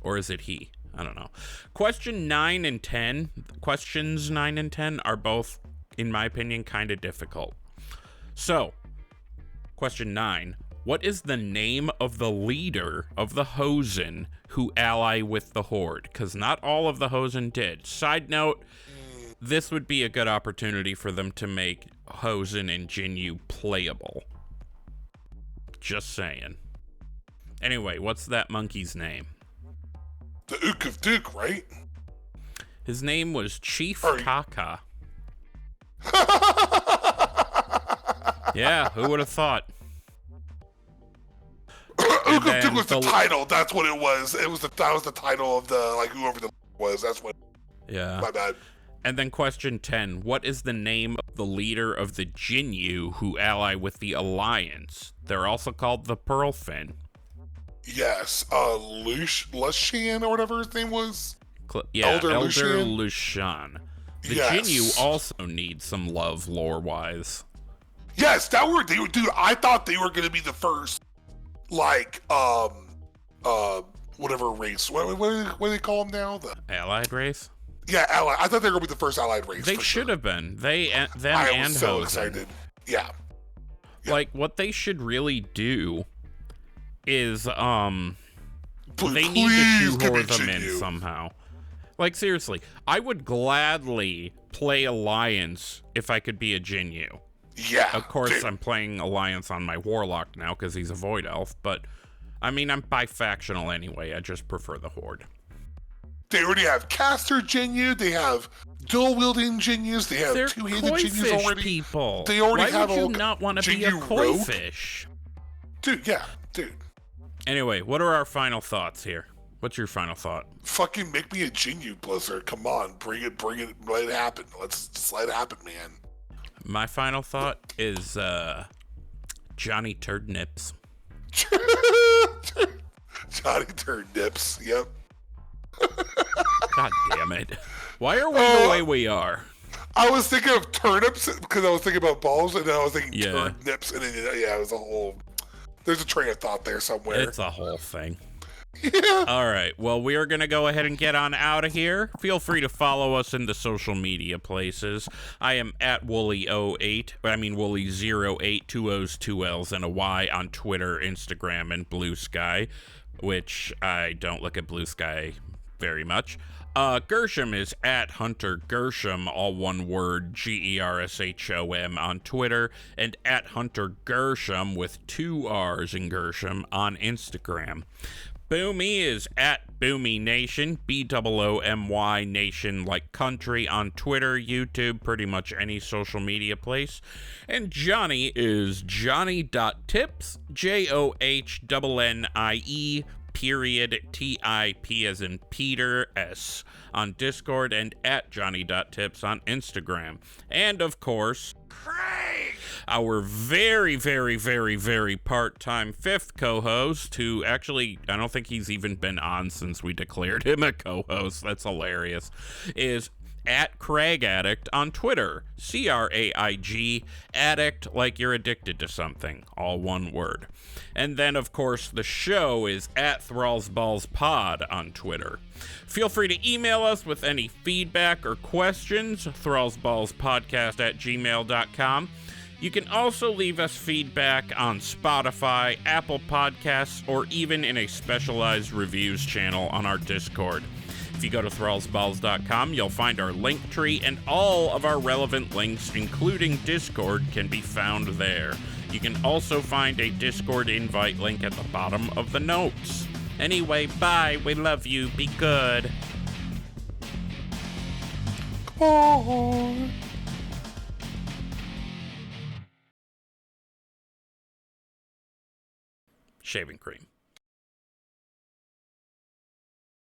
Or is it he? I don't know. Questions 9 and 10 are both, in my opinion, kind of difficult. So, question 9. What is the name of the leader of the Hosen who ally with the Horde? Because not all of the Hosen did. Side note, this would be a good opportunity for them to make Hosen and Jinyu playable. Just saying. Anyway, what's that monkey's name? The Ook of Duke, right? His name was Chief Kaka. Yeah, who would have thought? Ook of Duke was the title. That's what it was. That was the title of the, like, whoever the was. That's what. Yeah. My bad. And then question 10. What is the name of the leader of the Jinyu who ally with the Alliance? They're also called the Pearlfin. Yes. Lushan or whatever his name was? Elder Lushan. Lushan. The Yes. Jinyu also need some love lore-wise. Yes, dude, I thought they were going to be the first, like, whatever race. What do they call them now? The Allied race? Yeah, allied. I thought they were going to be the first allied race. They should have been. Them and was so Hosen. excited. Yeah. Like, what they should really do is, they need to shoehorn them in somehow. Like, seriously, I would gladly play Alliance if I could be a Jinyu. Yeah. Of course, I'm playing Alliance on my Warlock now because he's a Void Elf, but, I mean, I'm bifactional anyway. I just prefer the Horde. They already have caster Jinyu. They have dual-wielding Jinyus. They have two-handed Jinyus already. People. They already Why have would you all not want to be a Jinyu koi rogue? fish? Dude, yeah, dude. Anyway, what are our final thoughts here? What's your final thought? Fucking make me a Jinyu, Blizzard. Come on, bring it, let it happen. Let's just let it happen, man. My final thought is Johnnie Turdnips. Johnnie Turdnips, yep. God damn it. Why are we the way we are? I was thinking of turnips because I was thinking about balls, and then I was thinking Yeah. Turdnips, and then, yeah, it was a whole... There's a train of thought there somewhere. It's a whole thing. Yeah. All right. Well, we are going to go ahead and get on out of here. Feel free to follow us in the social media places. I am at Wooly08. I mean, Wooly08, 2 O's, 2 L's, and a Y on Twitter, Instagram, and Blue Sky, which I don't look at Blue Sky very much. Gershom is at Hunter Gershom, all one word, Gershom on Twitter, and at Hunter Gershom with 2 R's in Gershom on Instagram. Boomy is at Boomy Nation, BOOMY Nation like country on Twitter, YouTube, pretty much any social media place. And Johnnie is Johnnie.tips, JOHNNIE, period, TIP as in Peter S on Discord, and at Johnnie.tips on Instagram. And of course, CRAIIIIG, our very, very, very, very part-time 5th co-host, who actually, I don't think he's even been on since we declared him a co-host, that's hilarious, is at CRAIIIIG Addict on Twitter, CRAIG Addict, like you're addicted to something, all one word. And then, of course, the show is at Thrall's Balls Pod on Twitter. Feel free to email us with any feedback or questions, thrallsballspodcast@gmail.com. You can also leave us feedback on Spotify, Apple Podcasts, or even in a specialized reviews channel on our Discord. If you go to thrallsballs.com, you'll find our link tree, and all of our relevant links, including Discord, can be found there. You can also find a Discord invite link at the bottom of the notes. Anyway, bye. We love you. Be good. Oh. Shaving cream.